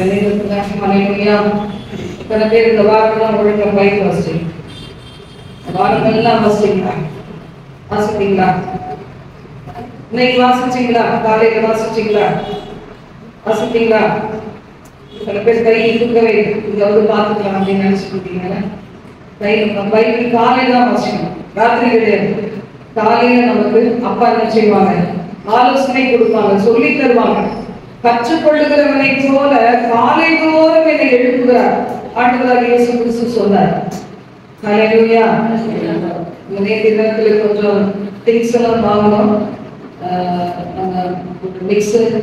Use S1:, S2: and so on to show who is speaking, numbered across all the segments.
S1: ஹல்லேலூயா. இத்தனை பேர் இந்த வாரம்லாம் ஒழுங்கா பைக் வாசிச்சீங்க. வாரமெல்லாம் வாசிச்சீங்களா? வாசிப்பீங்களா? இன்னைக்கு வாசிச்சீங்களா? காலையில வாசிச்சீங்களா? வாசிப்பீங்களா? சில பேர் கை தூக்கவே இங்க வந்து பார்த்துக்கலாம் அப்படின்னு நினைச்சிட்டு இருக்கீங்களா? பைபிள் காலையில தான் வாசிக்கணும், ராத்திரி கிடையாது. காலையில நமக்கு அப்பா என்ன செய்வாங்க? ஆலோசனை கொடுப்பாங்க, சொல்லி தருவாங்க. கற்றுக்கொள்ளுகிறவனை போல காலை தோறும் என்னை எழுப்புகிறார் ஆண்டவராகிய இயேசு கிறிஸ்து சொன்னார். ஹல்லேலூயா. நேற்று தினத்துல கொஞ்சம் திங்ஸ் எல்லாம் வாங்கணும். மிக்சர்,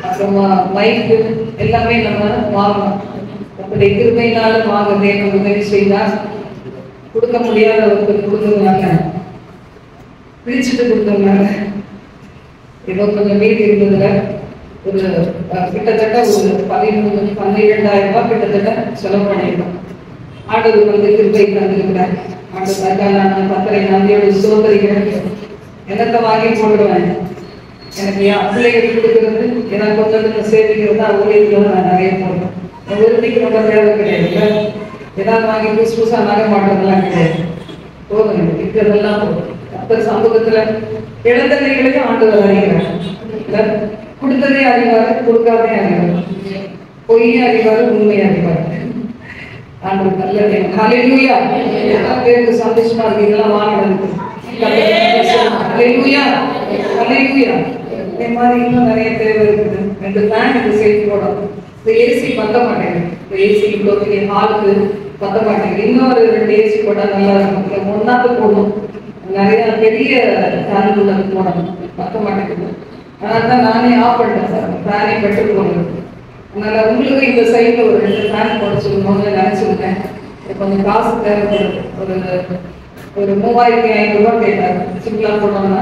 S1: அப்புறமா மைக்கு எல்லாமே நம்ம வாங்கணும். நம்முடைய கிருபையினால வாங்க தேவன் உதவி செய்தார். கொடுக்க முடியாதவருக்கு கொடுத்ததுனால, பிரிச்சுட்டு கொடுத்ததுனால ஏதோ கொஞ்சம் வீடு இருந்ததுல ஒரு கிட்டத்தட்ட ஒரு 12,000 ரூபாய் கிட்டத்தட்ட செலவு பண்ணியிருக்கோம். ஆண்டவர் வந்து கிருபை தந்திருக்கிறார். ஆண்டவருக்காக நான் கர்த்தரை நன்றியோடு ஸ்தோத்திரிக்கிறேன். என்னத்தை வாங்கி போடுவேன்? எனக்கு என் பிள்ளைகள் கொடுக்கிறது, எனக்கு கொஞ்சம் சேவிக்கிறது, அவங்களுக்கு நான் நிறைய போடுறேன். உறுதிக்கு ரொம்ப தேவை கிடையாது. ஏதாவது வாங்கி புதுசா நகை மாட்டதெல்லாம் கிடையாது. போதும், எனக்கு இருக்கிறதெல்லாம் போதும். கர்த்தர் சமூகத்துல இழந்தவைகளையும் ஆண்டவர் அறிகிறார். கொடுத்ததே அறிவாரு, கொடுக்காதே அறிவாரு, பொய்யே அறிவாரு, உண்மையை அறிவாரு. ஆண்டவர் நல்ல தேவன். ஹல்லேலூயா. பேருக்கு சந்தோஷமா இருக்கு. இதெல்லாம் வாங்கினது ஹல்லேலூயா. ஹல்லேலூயா. இதே மாதிரி இன்னும் நிறைய தேவை இருக்குது. 2 ஃபேன் இது சேர்த்து போடணும். இந்த ஏசி பத்த மாட்டேங்குது. இந்த ஏசி இவ்வளோ பெரிய ஹாலுக்கு பத்த மாட்டேங்குது. இன்னொரு 2 ஏசி போட்டால் நல்லா இருக்கும். இல்லை 1 போடணும். நிறைய பெரிய ஃபேன் உள்ள போடணும், பத்த மாட்டேங்குது. அதனால தான் நானே ஆஃப் பண்ணிட்டேன் சார். ஃபேனே பெட்ரோல் போடுறது. அதனால உங்களுக்கு இந்த சைடில் ஒரு 2 ஃபேன் போட சொல்லணும்னு நினைச்சிருக்கேன். கொஞ்சம் காசு தேவைப்படுது. ஒரு 3,500 ரூபாய் கேட்டார். சிம்பிளா போனோம்னா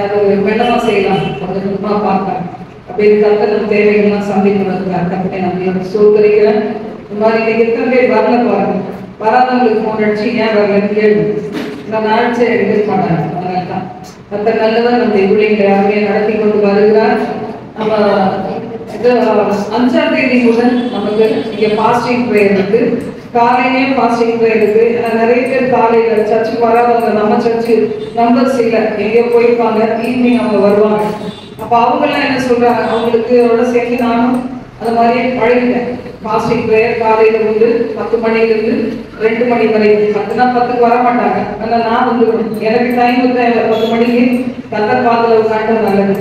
S1: அது மெல்லமா செய்யலாம், கொஞ்சம் கொஞ்சமா பார்க்கலாம். அப்படி கர்த்தர் தேவைகள்லாம் சந்திக்கிறதுக்காக கர்த்தரை நான் சோதரிக்கிறேன். இந்த மாதிரி இன்னைக்கு எத்தனை பேர் வரல பாருங்க. வராதவங்களுக்கு ஃபோன் அடிச்சு ஏன் வரலன்னு கேள்வி. நான் அழைச்சே எடுக்க மாட்டாங்க. அதனால தான் கர்த்தர் நல்லவர். நம்ம பிள்ளைங்களை யாருமே நடத்தி கொண்டு வருகிறார். நம்ம 5ஆம் தேதி முதல் நமக்கு இங்க ஃபாஸ்டிங் ப்ரேயர் இருக்கு. காலையிலேயே ஃபாஸ்டிங் ப்ரேயர் இருக்கு. ஏன்னா நிறைய பேர் காலையில சர்ச்சுக்கு வராதவங்க, நம்ம சர்ச்சு நம்பர்ஸ் இல்லை, எங்கேயோ போயிருப்பாங்க, ஈவினிங் அவங்க வருவாங்க. அப்போ அவங்கெல்லாம் என்ன சொல்றாங்க, அவங்களுக்கு அவரோட சேர்ந்து நானும் அந்த மாதிரியே பழகிட்டேன். ஃபாஸ்டிங் ப்ரேயர் காலையில வந்து 10 மணிலிருந்து 2 மணி வரை. 10னா 10க்கு வர மாட்டாங்க. அதனால நான் வந்துடுவேன். எனக்கு டைம் வந்து 10 மணிக்கு கர்த்தர் பாத்துல உட்காந்து நல்லது.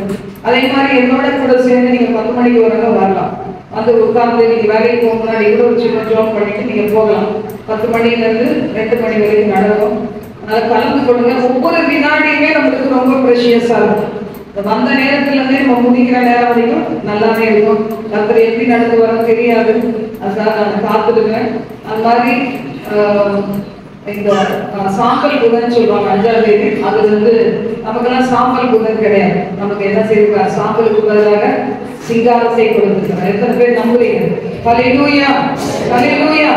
S1: அதே மாதிரி என்னோட கூட சேர்ந்து நீங்க 10 மணிக்கு வரலாம். வந்து உட்கார்ந்து நீங்க வேலைக்கு போக முன்னாடி கூட ஒரு சின்ன ஜாப் பண்ணிட்டு நீங்க போகலாம். 10 மணிலிருந்து 2 மணி வரைக்கும் நடக்கும். அதனால கலந்து கொடுங்க. ஒவ்வொரு வினாடியுமே நம்மளுக்கு ரொம்ப ப்ரெஷியஸா இருக்கும். வந்த நேரத்துல இருந்தே நம்ம முடிக்கிற நேரம் வரைக்கும் நல்லாவே இருக்கும். கர்த்தர் எப்படி நடந்து வரும் தெரியாது. அதுதான் நான் காத்துடுவேன். அது மாதிரி இந்த சாம்பல் புதன் சொல்லுவாங்க 5ஆம் தேதி. அது வந்து நமக்கெல்லாம் சாம்பல் புதன் கிடையாது. நமக்கு என்ன செய்வாங்க, சாம்பலுக்கு பதிலாக சிங்காரத்தை கொடுத்துருக்காங்க. எத்தனை பேர் நம்புறீங்க? ஹல்லேலூயா. ஹல்லேலூயா.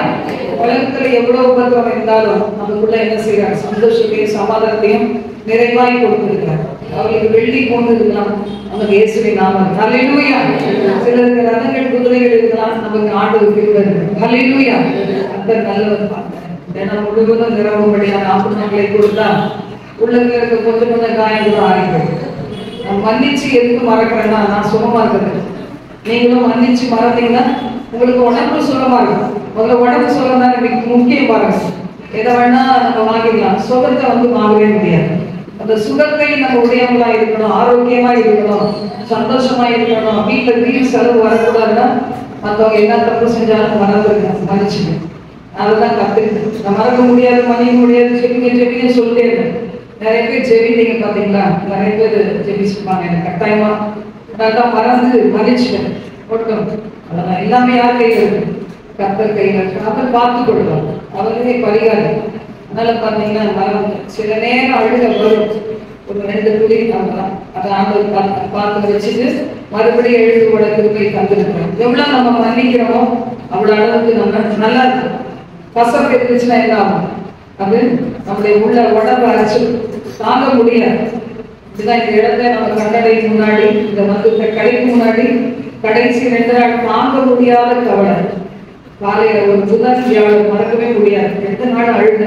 S1: உலகத்துல எவ்வளவு உபத்திரம் இருந்தாலும் நமக்குள்ள என்ன செய்யறாங்க, சந்தோஷத்தையும் சமாதானத்தையும் நிறைவாய் கொடுத்திருக்கிறார். அவர்களுக்கு வெள்ளி கொண்டு இருக்கலாம், நமக்கு இயேசுவின் நாமம். ஹல்லேலூயா. சிலருக்கு ரதங்கள் குதிரைகள் இருக்கலாம், நமக்கு ஆண்டவருக்கு இருக்கிறது. ஹல்லேலூயா. அந்த நல்லவர் பார்த்தேன். தினம் முழுவதும் நிரம்பும்படியான ஆத்துமாக்களை கொடுத்தா உள்ளங்க இருக்க கொஞ்சம் கொஞ்சம் காயங்களும் ஆகிடும். நான் மன்னிச்சு எதுக்கு மறக்கிறேன்னா, நான் சுகமா இருக்கிறேன். நீங்களும் மன்னிச்சு மறந்தீங்கன்னா உங்களுக்கு உடம்பு சுகமா இருக்கும். முதல்ல உடம்பு சுகம் தான் எனக்கு முக்கியம் பாருங்க. எதை வேணா நம்ம வாங்கிடலாம், சுகத்தை வந்து வாங்கவே முடியாது. அந்த சுகத்தை நம்ம உடையவங்களா இருக்கணும், ஆரோக்கியமா இருக்கணும், சந்தோஷமா இருக்கணும். வீட்டுல வீடு செலவு வரக்கூடாதுன்னா மற்றவங்க என்ன தப்பு செஞ்சாலும் மறந்துருக்கேன், மன்னிச்சுங்க. அதுதான் கத்துக்கிட்டு நான் மறக்க முடியாது, மன்னிக்க முடியாது, ஜெபிங்க சொல்லிட்டே இருக்கேன். நிறைய பேர் ஜெபிங்க பாத்தீங்களா, நிறைய பேர் ஜெபிச்சுப்பாங்க. எனக்கு கட்டாயமா நான் மறந்து மன்னிச்சுட்டேன் போட்டோம். அதெல்லாம் எல்லாமே யார் கையில் இருக்கு? கர்த்தர் கையில் இருக்கு. அவர் பார்த்து கொள்வார், அவர்களே பரிகாரம். அதனால பாத்தீங்கன்னா மறந்து சில நேரம் அழுக வரும். ஒரு 2 துளி தான் அதை ஆண்டவர் பார்த்து வச்சுட்டு மறுபடியும் எழுதுவோட திருப்பி தந்துருக்கிறோம். எவ்வளவு நம்ம மன்னிக்கிறோமோ அவ்வளவு அளவுக்கு நம்ம நல்லா இருக்கும். கசப்பு இருந்துச்சுன்னா என்ன ஆகும், அது நம்முடைய உள்ள உடம்பு அரைச்சு தாங்க முடியல. இதுதான் இந்த இடத்த நம்ம கண்ணடை முன்னாடி, இந்த வந்து இந்த கடைக்கு முன்னாடி கடைசி 2 நாள் தாங்க முடியாத கவலை. காலையில ஒரு புதன் வியாழன் மறக்கவே முடியாது. 2 நாள் அழுத,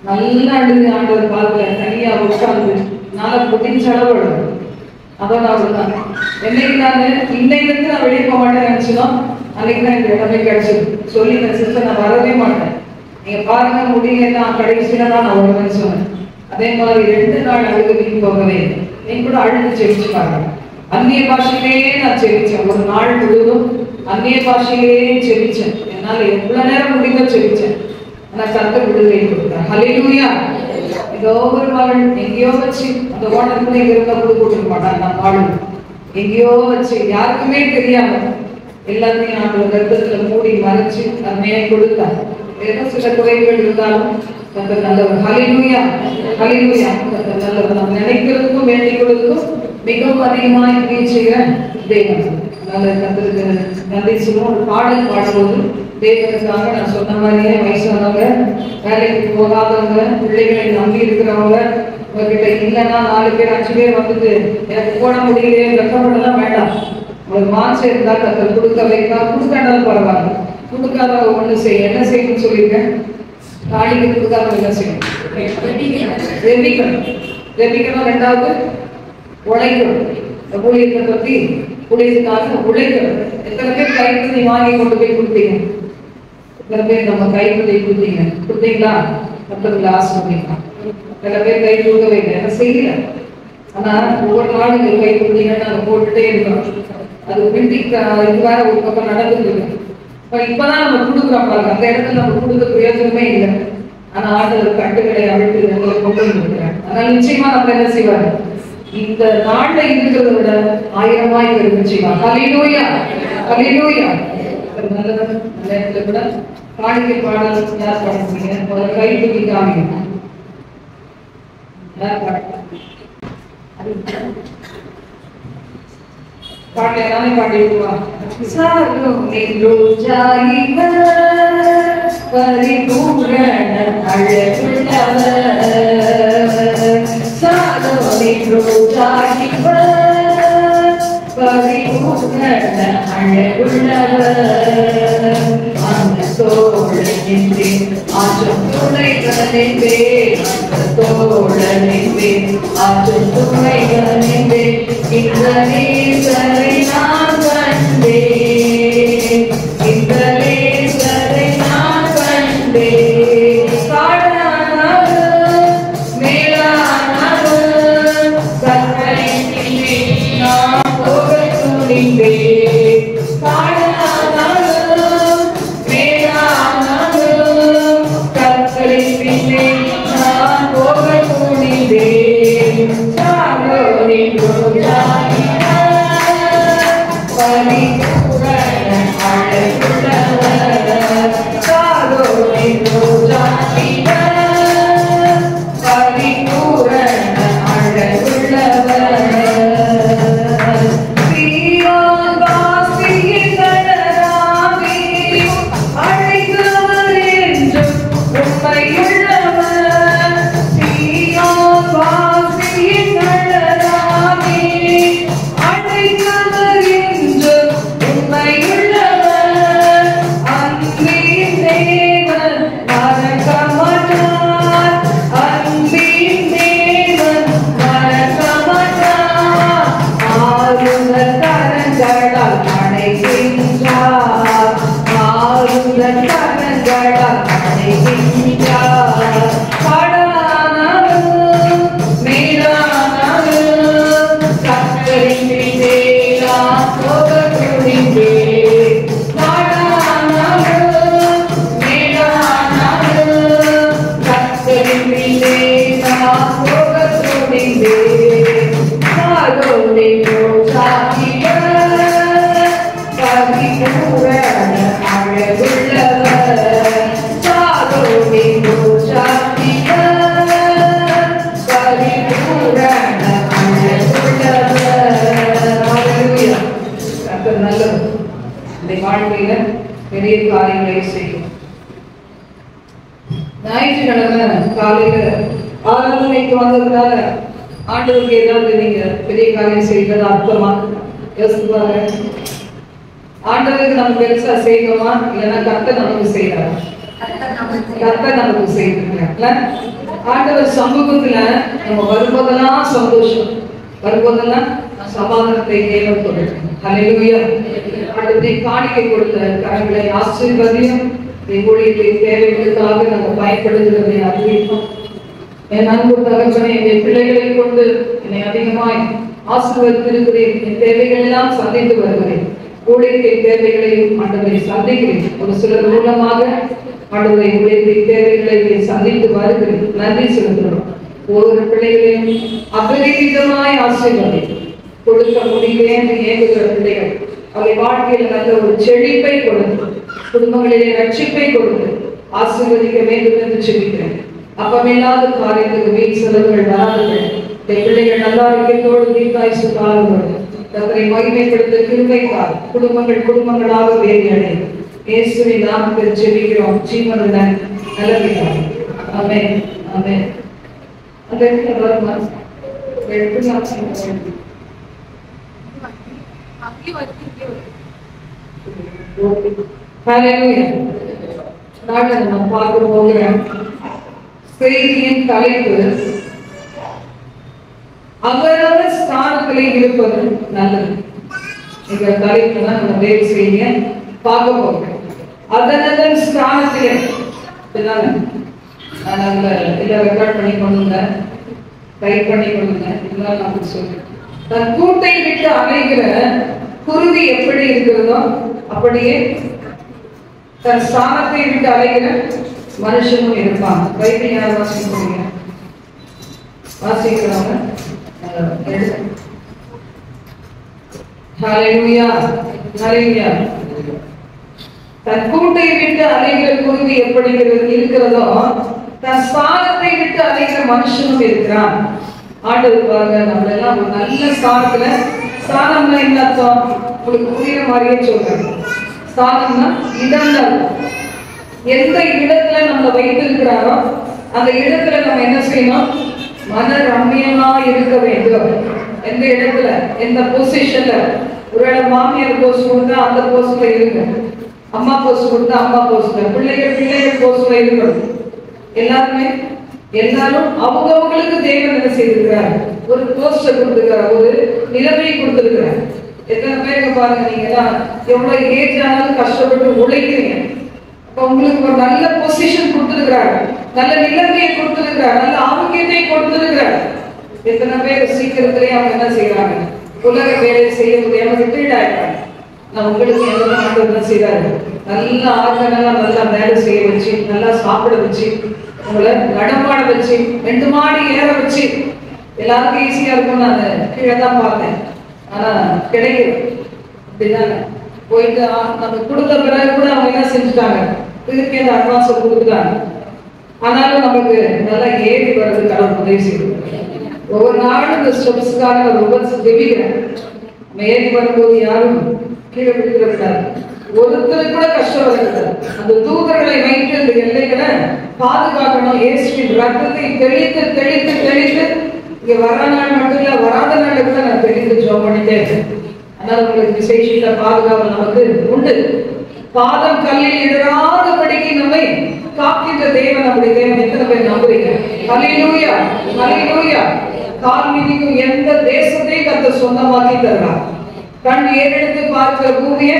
S1: நல்லா அழுது ஆண்டவர் பார்க்கல, தனியா உட்கார்ந்து நாளை புதிஞ்ச அளவு அழுது. அதான் அவ்வளவுதான். என்னைக்கு நான் இன்னைக்கு நான் வெளியே போக மாட்டேன்னு நினைச்சோம், அன்னைக்கு தான் இந்த இடமே கிடைச்சது. சொல்லி நான் சிஸ்டர் நான் வரவே மாட்டேன், நீங்க பாருங்க முடியலன்னா கடைசியில தான் நான் வருவேன்னு சொன்னேன். அதே மாதிரி 2 நாள் அழுது வீண் போகவே. நீங்க கூட அழுது ஜெயிச்சு பாருங்க. அந்நிய பாஷையிலேயே நான் ஜெபிச்சேன், ஒரு நாள் முழுவதும் அந்நிய பாஷையிலேயே ஜெபிச்சேன். என்னால எவ்வளவு நேரம் முடிந்தோ ஜெபிச்சேன். ஆனா கர்த்தர் விடுதலை கொடுத்தார். ஹல்லேலூயா. ஏதோ ஒரு மகள் எங்கேயோ வச்சு அந்த ஓட்டத்துல எங்க இருந்தா கூட போட்டுக்க மாட்டாங்க. நான் வாழ எங்கேயோ வச்சு யாருக்குமே தெரியாம எல்லாத்தையும் ஆண்டவர் கர்த்தத்துல மூடி மறைச்சு நன்மையை கொடுத்தார். ஏதோ சில குறைகள் இருந்தாலும் கர்த்தர் நல்லவர். ஹல்லேலூயா, ஹல்லேலூயா. கர்த்தர் நல்லவர். நாம் நினைக்கிறதுக்கும் வேண்டிக்கிறதுக்கும் மிகவும் அதிகமாக கிரியை செய்கிற தேவன். நல்ல கர்த்தருக்கு நன்றி சொல்லுவோம். ஒரு பாடல் பாடும்போது தேவனுக்காக நான் சொன்ன மாதிரியே வயசானவங்க, வேலைக்கு போகாதவங்க, பிள்ளைகளை நம்பி இருக்கிறவங்க, உங்ககிட்ட இல்லைன்னா 4 பேர் 5 பேர் வந்துட்டு எனக்கு போட முடியலையே வெக்கப்படலாம் வேண்டாம். உங்களுக்கு மாசம் இருந்தா கர்த்தர் கொடுக்க வைக்கா, கொடுக்காட்டாலும் பரவாயில்ல. கொடுக்காதவங்க ஒண்ணு செய்ய என்ன செய்யணும்னு சொல்லியிருக்கேன். காணிக்கு கொடுக்காதவங்க என்ன செய்யணும்? ஜெபிக்கணும். ஜெபிக்கணும். 2வது உழைக்கணும். ஊழியத்தை பத்தி ஊழியத்துக்காக உழைக்கணும். எத்தனை பேர் கைப்பிரதி வாங்கி கொண்டு போய் கொடுத்தீங்க? எத்தனை பேர் நம்ம கைப்பிரதி கொடுத்தீங்களா? மற்றவங்களை ஆசிரியங்களா? சில பேர் கை கொடுக்கவே இல்லை, என்ன செய்யல. ஆனா ஒவ்வொரு நாளும் நீங்க கை கொடுத்தீங்கன்னா நாங்க போட்டுட்டே இருக்கோம். அது பில்டிங் இது வேற ஒரு பக்கம் நடந்துட்டு இருக்கு. இப்பதான் நம்ம கொடுக்குறோம் பாருங்க, அந்த இடத்துல நம்ம கொடுக்க பிரயோஜனமே இல்லை. ஆனா ஆண்டவர் கட்டுகளை அழைத்து எங்களை கொண்டு வந்துருக்கிறார். அதனால நிச்சயமா நம்ம என்ன செய்வாரு, இந்த நாள்ல இருக்கிறத விட 1000 பெருமை செய்வார். ஹல்லேலூயா, ஹல்லேலூயா. நல்ல இடத்துல கூட காணிக்கை பாடல் யார் பாடுறீங்க? ஒரு கை தூக்கி காமிங்க. யார் பாடுறீங்க? பாட்டு எல்லாமே பாடிடுவா. சாரோ நின்று ஜாயிவ பரிபூரண அழகுள்ளவர். சாரோ நின்று ஜாயிவ பரிபூரண அழகுள்ளவர். அந்த தோழனின்றே ஆற்றும் துணைகளின்றே, அந்த தோழனின்றே ஆற்றும் துணைகளின்றே, இந்த நேசரை நான் கண்டேன், இந்த நேசரை நான் கண்டேன். காடானவர் மேலானவர், கற்பனையிலே நான் போகத் துணிந்தேன். காடானவர் மேலானவர், கற்பனையிலே நான் போகத் துணிந்தேன். சாரோனின் பரிபூரண அழகுள்ளவர். சாரோனின் பரிபூரண அழகுள்ளவர். சீயோன் வாசியின் கணராமே அழைத்தவர் என்றும் உண்மையுள்ளவர். சீயோன் வாசியின் கணராமே அழைத்தவர் என்றும் உண்மையுள்ளவர். அன்பின் தேவன் மறக்க மாட்டார், அன்பின் தேவன் மறக்க மாட்டார். ஆறுதல் கரங்களால் அணைக்கின்றார், ஆறுதல் கரங்களால் அணைக்கின்றார். காடானவர் மேலானவர், கர்த்தரின்றே நான் போகத் துணிந்தேன். காடானவர் மேலானவர், கர்த்தரின்றே நான் போகத் துணிந்தேன். சாரோனின் பரிபூரண அழகுள்ளவர். சாரோனின் பரிபூரண அழகுள்ளவர். கர்த்தர் நல்லவர். இந்த வாழ்க்கையில பெரிய காரியங்களை செய்யும். ஞாயிற்றுக்கிழமை காலையில 6 மணிக்கு வந்ததுனால ஆண்டவருக்கு ஏதாவது நீங்க பெரிய காரியம் செய்வது அர்த்தமா யோசிச்சு பாருங்க. ஆண்டவருக்கு நம்ம பெருசா செய்யணுமா இல்லைன்னா கர்த்தர் நமக்கு செய்யறாரு? கர்த்தர் நமக்கு செய்யறாங்க. ஆண்டவர் சமூகத்துல நம்ம வரும்போதெல்லாம் சந்தோஷம், வரும்போதெல்லாம் சமாதானத்தை தேவன் கொடுக்கும். ஹல்லேலூயா. அடுத்து காணிக்கை கொடுத்த கரங்களை ஆசீர்வதியும் ஊழியத்தின் தேவைகளுக்காக நம்ம பயன்படுத்துவதை அறிவிப்போம். என் அன்பு தகப்பனே, என் பிள்ளைகளை கொண்டு என்னை அதிகமாய் ஆசீர்வதித்திருக்கிறேன். என் தேவைகள் எல்லாம் சந்தித்து வருகிறேன். ஊழியத்தின் தேவைகளையும் ஆண்டவரை சந்திக்கிறேன். ஒரு சிலர் மூலமாக ஆண்டவரை ஊழியத்தின் தேவைகளை சந்தித்து வருகிறேன். நன்றி செலுத்துகிறோம். ஒவ்வொரு பிள்ளைகளையும் அபரிமிதமாய் ஆசீர்வதி கொடுக்க முடியல என்று ஏங்குகிற பிள்ளைகள் அவருடைய வாழ்க்கையில் நல்ல ஒரு செழிப்பை கொடுத்து குடும்பங்களிலே ரட்சிப்பை கொடுத்து ஆசீர்வதிக்க வேண்டும் என்று சொல்லிக்கிறேன். அப்பமில்லாத காரியத்துக்கு வீண் செலவுகள் வராதுகள். பிள்ளைகள் நல்லா இருக்கத்தோடு தீர்க்காயுசு காலங்களோடு தங்களை மகிமைப்படுத்த கிருபைக்கார் குடும்பங்கள் குடும்பங்களாக வேதி அடையும். இயேசுவின் நாமத்தில் ஜெபிக்கிறோம் ஜீவனுள்ள நல்ல பிதாவே. ஆமென். ஆமென். அந்த வருமா நம்ம பார்க்க போகிற செய்தியின் தலைப்பு அவரவர் ஸ்தானத்திலே இருப்பது நல்லது. இந்த தலைப்புல தான் நம்ம வேறு செய்தியை பார்க்க போகிறோம். அதனதன் ஸ்தானத்திலே ரெக்கார்ட் பண்ணி கொள்ளுங்க, டைப் பண்ணி கொள்ளுங்க. இதெல்லாம் நான் சொல்றேன். தன் கூட்டை விட்டு அலைகிற குருவி எப்படி இருக்கிறதோ அப்படியே தன் ஸ்தானத்தை விட்டு அலைகிற மனுஷனும் இருப்பான். பைபிள் யார் வாசிக்கிறீங்க? வாசிக்கிறவங்க ஹல்லேலூயா. ஹல்லேலூயா. தன் கூட்டை விட்டு அலைகிற குருவி எப்படி இருக்கிறதோ தன் ஸ்தானத்தை விட்டு அலைகிற மனுஷனும் இருக்கிறான். ஆண்டவருக்காக நம்ம எல்லாம் ஒரு நல்ல ஸ்தானத்துல, ஸ்தானம்னா என்ன அர்த்தம் உங்களுக்கு புரியுற மாதிரியே சொல்றேன். ஸ்தானம்னா இடம். எந்த இடத்துல நம்ம வைத்திருக்கிறாரோ அந்த இடத்துல நம்ம என்ன செய்யணும்? மன ரம்மியமா இருக்க வேண்டும். எந்த இடத்துல, எந்த பொசிஷன்ல, ஒருவேளை மாமியார் போஸ்ட் கொடுத்தா அந்த போஸ்ட்ல இருங்க, அம்மா போஸ்ட் கொடுத்தா அம்மா போஸ்ட்ல, பிள்ளைகள் போஸ்ட்ல இருக்கணும். எல்லாரும் அவங்களுக்கு தேவன் என்ன செய்திருக்கிறார்? ஒரு போஸ்ட கொடுத்திருக்கிறார், ஒரு நிலைமையை கொடுத்திருக்கிறார். எத்தனை பேருக்கு பாருங்க, நீங்க எல்லாம் எவ்வளவு ஏஜ் ஆனாலும் கஷ்டப்பட்டு உழைக்கிறீங்க. அப்ப உங்களுக்கு ஒரு நல்ல பொசிஷன் கொடுத்திருக்கிறார், நல்ல நிலைமையை கொடுத்திருக்கிறார், நல்ல ஆரோக்கியத்தை கொடுத்திருக்கிறார். எத்தனை பேர் சீக்கிரத்திலேயே அவங்க என்ன செய்யறாங்க? உலக வேலை செய்ய முடியாம ரிட்டையர்ட் ஆயிடுறாங்க. நான் உங்களுக்கு என்ன செய்யறாரு? நல்லா ஆர்கனெல்லாம் நல்லா வேலை செய்ய வச்சு, நல்லா சாப்பிட வச்சு, உங்களை நடமாட வச்சு, 2 மாடி ஏற வச்சு, எல்லாருக்கும் ஈஸியா இருக்கும். நான் கீழே தான் பார்த்தேன், ஆனா கிடைக்கும். அப்படிதானே போயிட்டு நம்ம கொடுத்த பிறகு கூட அவங்க என்ன செஞ்சுட்டாங்க? திருப்பி அந்த அட்வான்ஸ் கொடுத்துட்டாங்க. ஆனாலும் நமக்கு நல்லா ஏறி வர்றது கடவுள் உதவி செய்யும். ஒவ்வொரு நாளும் இந்த ஸ்டெப்ஸுக்காக ரொம்ப ஜெபிக்கிறேன். நம்ம ஏறி வரும்போது யாரும் கீழே விட்டுக்கிறாரு, ஒருத்தருக்கு கூட கஷ்டம் வரக்கூடாது. அந்த தூதர்களை வைத்து அந்த எல்லைகளை பாதுகாக்கணும். இயேசுவின் ரத்தத்தை தெளித்து தெளித்து தெளித்து இங்க வர நாள் மட்டும் இல்ல, வராத நாள் கூட நான் தெளித்து ஜெபம் பண்ணிட்டே இருக்கேன். ஆனால் உங்களுக்கு விசேஷித்த பாதுகாவல் நமக்கு உண்டு. பாதம் கல்லில் இடராதபடிக்கு நம்மை காக்கின்ற தேவன், நம்முடைய தேவன். எத்தனை பேர் நம்புறீங்க? ஹல்லேலூயா. ஹல்லேலூயா. கால் மிதிக்கும் எந்த தேசத்தையும் கர்த்தர் சொந்தமாக்கி தருவார். கண் ஏறெடுத்து பார்க்கிற பூமியை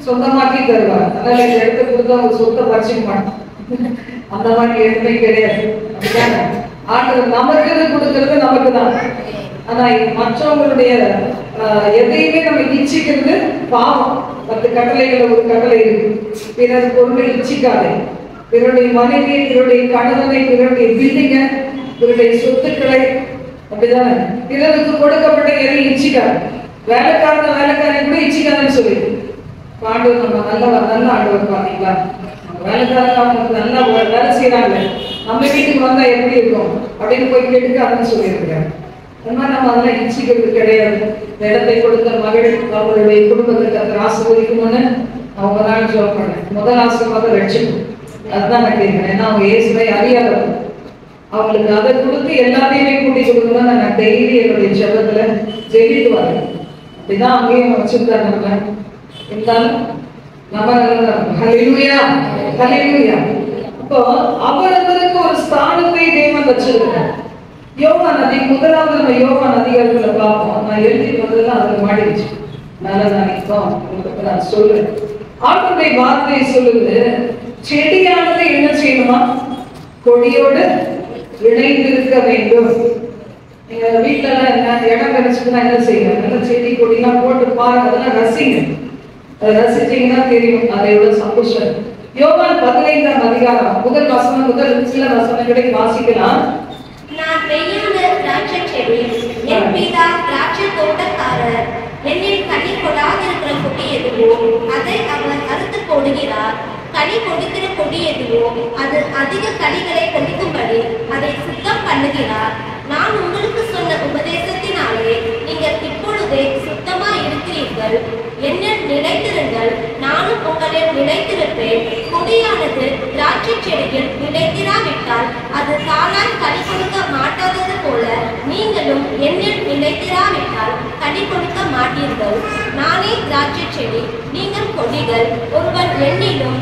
S1: சொந்தமாக்கி தருவார். அதனால இந்த இடத்தை கொடுத்தா அவங்க சொத்தை பறிச்சுக்க மாட்டோம். அந்த மாதிரி எதுவுமே கிடையாது. ஆண்டவர் நமக்கு கொடுக்கிறது நமக்கு தான். ஆனா மற்றவங்களுடைய எதையுமே நம்ம இச்சிக்கிறது பாவம். 10 கட்டளைகள் ஒரு கட்டளை இருக்கு. பிறர் பொருளை இச்சிக்காதே, பிறருடைய மனைவியை, பிறருடைய கணவனை, பிறருடைய பில்டிங்க, பிறருடைய சொத்துக்களை, அப்படிதானே பிறருக்கு கொடுக்கப்பட்ட எதையும் இச்சிக்காது. வேலைக்காரனை கூட இச்சிக்காதுன்னு சொல்லி ஆண்டவர் நம்ம நல்ல ஆண்டவர். பாத்தீங்களா, வேலைக்காரங்க அவங்க நல்லா வேலை செய்யறாங்க, நம்ம வீட்டுக்கு வந்தா எப்படி இருக்கும் அப்படின்னு போய் கேட்டுக்காதுன்னு சொல்லியிருக்கிறாங்க. அந்த மாதிரி நம்ம அதெல்லாம் இச்சிக்கிறது கிடையாது. இடத்தை கொடுத்த மகள் அவங்களுடைய குடும்பத்துக்கு அந்த ஆசீர்வதிக்கணும்னு அவங்க நாள் ஜெபம் பண்ணேன். முதல் ஆசீர்வாதம் ரட்சிக்கும். அதுதான் நான் கேட்கிறேன். ஏன்னா அவங்க இயேசுவை அறியாதவங்க. அவங்களுக்கு அதை கொடுத்து எல்லாத்தையுமே கூட்டி கொடுக்கணும்னு நான் டெய்லி என்னுடைய ஜெபத்துல ஜெபித்து வரேன். அப்படிதான் அங்கேயும் வச்சிருந்தாங்க. நம்ம இருந்தாலும் நம்ம ஹல்லேலூயா ஹல்லேலூயா. இப்போ அவரவருக்கு ஒரு ஸ்தானத்தை தேவன் வச்சிருக்கிறார். யோவான் நதி முதலாவது நம்ம யோவான் அதிகாரத்துல பார்ப்போம். நான் எழுதி வந்ததெல்லாம் அதுல மாடிடுச்சு. நான் இப்போ உங்களுக்கு நான் சொல்றேன். ஆண்டவருடைய வார்த்தை சொல்லுது, செடியானது என்ன செய்யணுமா? கொடியோடு இணைந்திருக்க வேண்டும். நீங்க வீட்டுல எல்லாம் இடம் கிடைச்சதுன்னா என்ன செய்யணும்? நல்ல செடி கொடிலாம் போட்டு பாருங்க, அதெல்லாம் ரசிங்க. அதை ரசிச்சீங்கன்னா தெரியும் அதை எவ்வளவு சந்தோஷம். யோவான் 15ஆம் அதிகாரம் முதல் வசனம் முதல் சில வசனங்களை வாசிக்கலாம்.
S2: நான் மெய்யான திராட்சை செடி, என் பிதா திராட்சை தோட்டக்காரர். என்னில் கனி கொடாதிருக்கிற கொடி எதுவோ அதை அவர் அறுத்து போடுகிறார். கனி கொடுக்கிற கொடி எதுவோ அது அதிக கனிகளை கொடுக்கும்படி அதை சுத்தம் பண்ணுகிறார். நான் உங்களுக்கு சொன்ன உபதேசத்தினாலே நீங்கள் இப்பொழுதே சுத்தமா இருக்கிறீர்கள். என்னில் நிலைத்திருங்கள், நானும் உங்களில் நிலைத்திருப்பேன். கொடியானது திராட்சை செடியில் நிலைத்திராவிட்டால் அது தானாய் கனி கொடுக்க மாட்டாதது போல நீங்களும் என்னில் நிலைத்திராவிட்டால் கனி கொடுக்க மாட்டீர்கள். நானே திராட்சை செடி, நீங்கள் கொடிகள். ஒருவன் என்னிலும்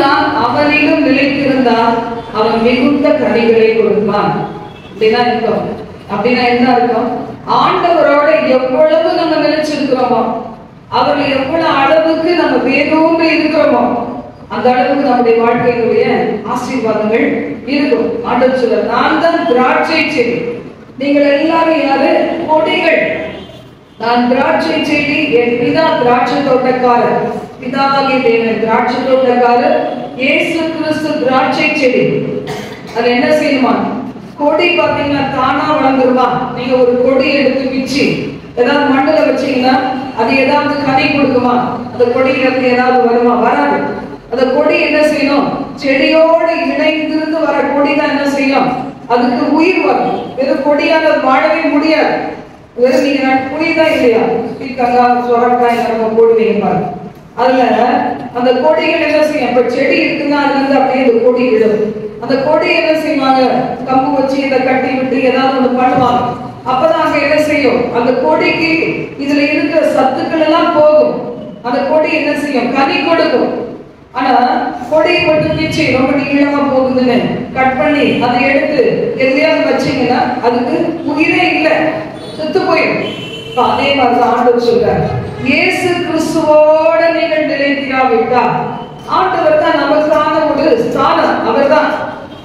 S2: நான் அவனிலும்
S1: நிலைத்திருந்தால் அவன் மிகுந்த கனிகளை கொடுப்பான். அப்படின்னா என்ன அர்த்தம்? ஆண்டவரோட எவ்வளவு நம்ம நிலைச்சிருக்கிறோமோ, அவர் எவ்வளவு அளவுக்கு நம்ம வேதோடு இருக்கிறோமோ அந்த அளவுக்கு நம்முடைய வாழ்க்கையினுடைய ஆசீர்வாதங்கள் இருக்கும். ஆண்டவர் சொல்றார், நான் தான் திராட்சை செடி, நீங்கள் எல்லாரும் யாரு? கொடிகள். நான் திராட்சை செடி, என் பிதா திராட்சை தோட்டக்காரர். பிதாவாகிய தேவன் திராட்சை தோட்டக்காரர், இயேசு கிறிஸ்து திராட்சை செடி. அது என்ன செய்யுமா? கொடி பாத்தீங்கன்னா தானா வளர்ந்துருமா? நீங்க ஒரு கொடி எடுத்து பிச்சு ஏதாவது மண்ணுல வச்சீங்கன்னா அது ஏதாவது கனி கொடுக்குமா? அந்த கொடியில இருந்து ஏதாவது வருமா? வராது. அந்த கொடி என்ன செய்யணும்? செடியோடு இணைந்திருந்து வர கொடி தான் என்ன செய்யும்? அதுக்கு உயிர் வரும். வெறும் கொடியால வாழவே முடியாது. வெறும் நீங்க புரியுதா இல்லையா? பீக்கங்காய் சொரக்காய் நம்ம போடுவீங்க பாருங்க. அதுல அந்த கொடிகள் என்ன செய்யும்? இப்ப செடி இருக்குன்னா அதுல இருந்து அப்படியே அந்த கொடி விடும். அந்த கொடி என்ன செய்வாங்க? கம்பு வச்சு இதை கட்டி விட்டு ஏதாவது ஒண்ணு பண்ணுவாங்க. அப்பதான் அங்க என்ன செய்யும்? அந்த கொடிக்கு இதுல இருக்கிற சத்துக்கள் எல்லாம் போகும். அந்த கொடி என்ன செய்யும்? கனி கொடுக்கும். ஆனா கொடியை மட்டும் பிச்சு ரொம்ப நீளமா போகுதுன்னு கட் பண்ணி அதை எடுத்து எதையாவது வச்சீங்கன்னா அதுக்கு உயிரே இல்லை, செத்து போயிடும். அதே மாதிரிதான் ஆண்டவர் சொல்றார், இயேசு கிறிஸ்துவோட நீங்கள் நிலைத்திராவிட்டா, ஆண்டவர் தான் நமக்கான ஒரு ஸ்தானம்.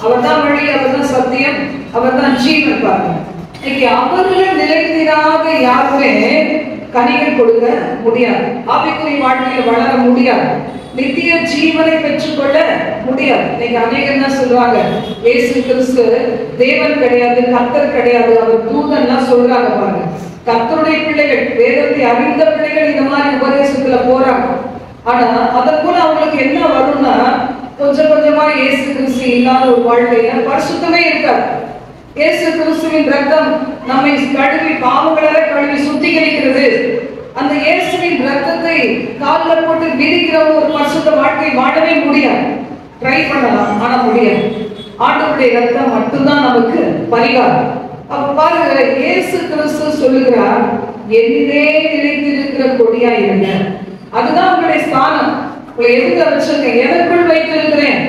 S1: அவர்தான் வழி, அவர்தான் சத்தியம், அவர்தான் ஜீவன். பாருங்க, இன்னைக்கு அவர்கள் நிலைத்திராக யாருமே கனிகள் கொடுக்க முடியாது. ஆவிக்குரிய வாழ்க்கையில வளர முடியாது. நித்திய ஜீவனை பெற்றுக்கொள்ள முடியாது. இன்னைக்கு அநேகர் என்ன சொல்றாங்க? இயேசு கிறிஸ்து தேவன் கிடையாது, கர்த்தர் கிடையாது, அவர் தூதன்லாம் சொல்றாங்க. பாருங்க, கர்த்தருடைய பிள்ளைகள், வேதத்தை அறிந்த பிள்ளைகள் இந்த மாதிரி உபதேசத்துல போறாங்க. ஆனா அதற்குள்ள அவங்களுக்கு என்ன வரும்னா, கொஞ்சம் கொஞ்சமா இயேசு கிறிஸ்து இல்லாத ஒரு வாழ்க்கையில பரிசுத்தமே இருக்காது. இயேசு கிறிஸ்துவின் ரத்தம் நம்மை கழுவி, பாவங்களை கழுவி சுத்திகரிக்கிறது. அந்த இயேசுவின் ரத்தத்தை காலில் போட்டு மிதிக்கிற ஒரு பரிசுத்த வாழ்க்கை வாழவே முடியாது. ட்ரை பண்ணலாம், ஆனா முடியாது. ஆண்டவருடைய ரத்தம் மட்டும்தான் நமக்கு பரிகாரம். அப்ப பாருங்க, இயேசு கிறிஸ்து சொல்லுகிறார், என்னே நிலைத்திருக்கிற கொடியா இருங்க. அதுதான் உங்களுடைய ஸ்தானம். உங்களை எதுக்கு வச்சிருக்கேன்? எனக்குள் வைத்திருக்கிறேன்.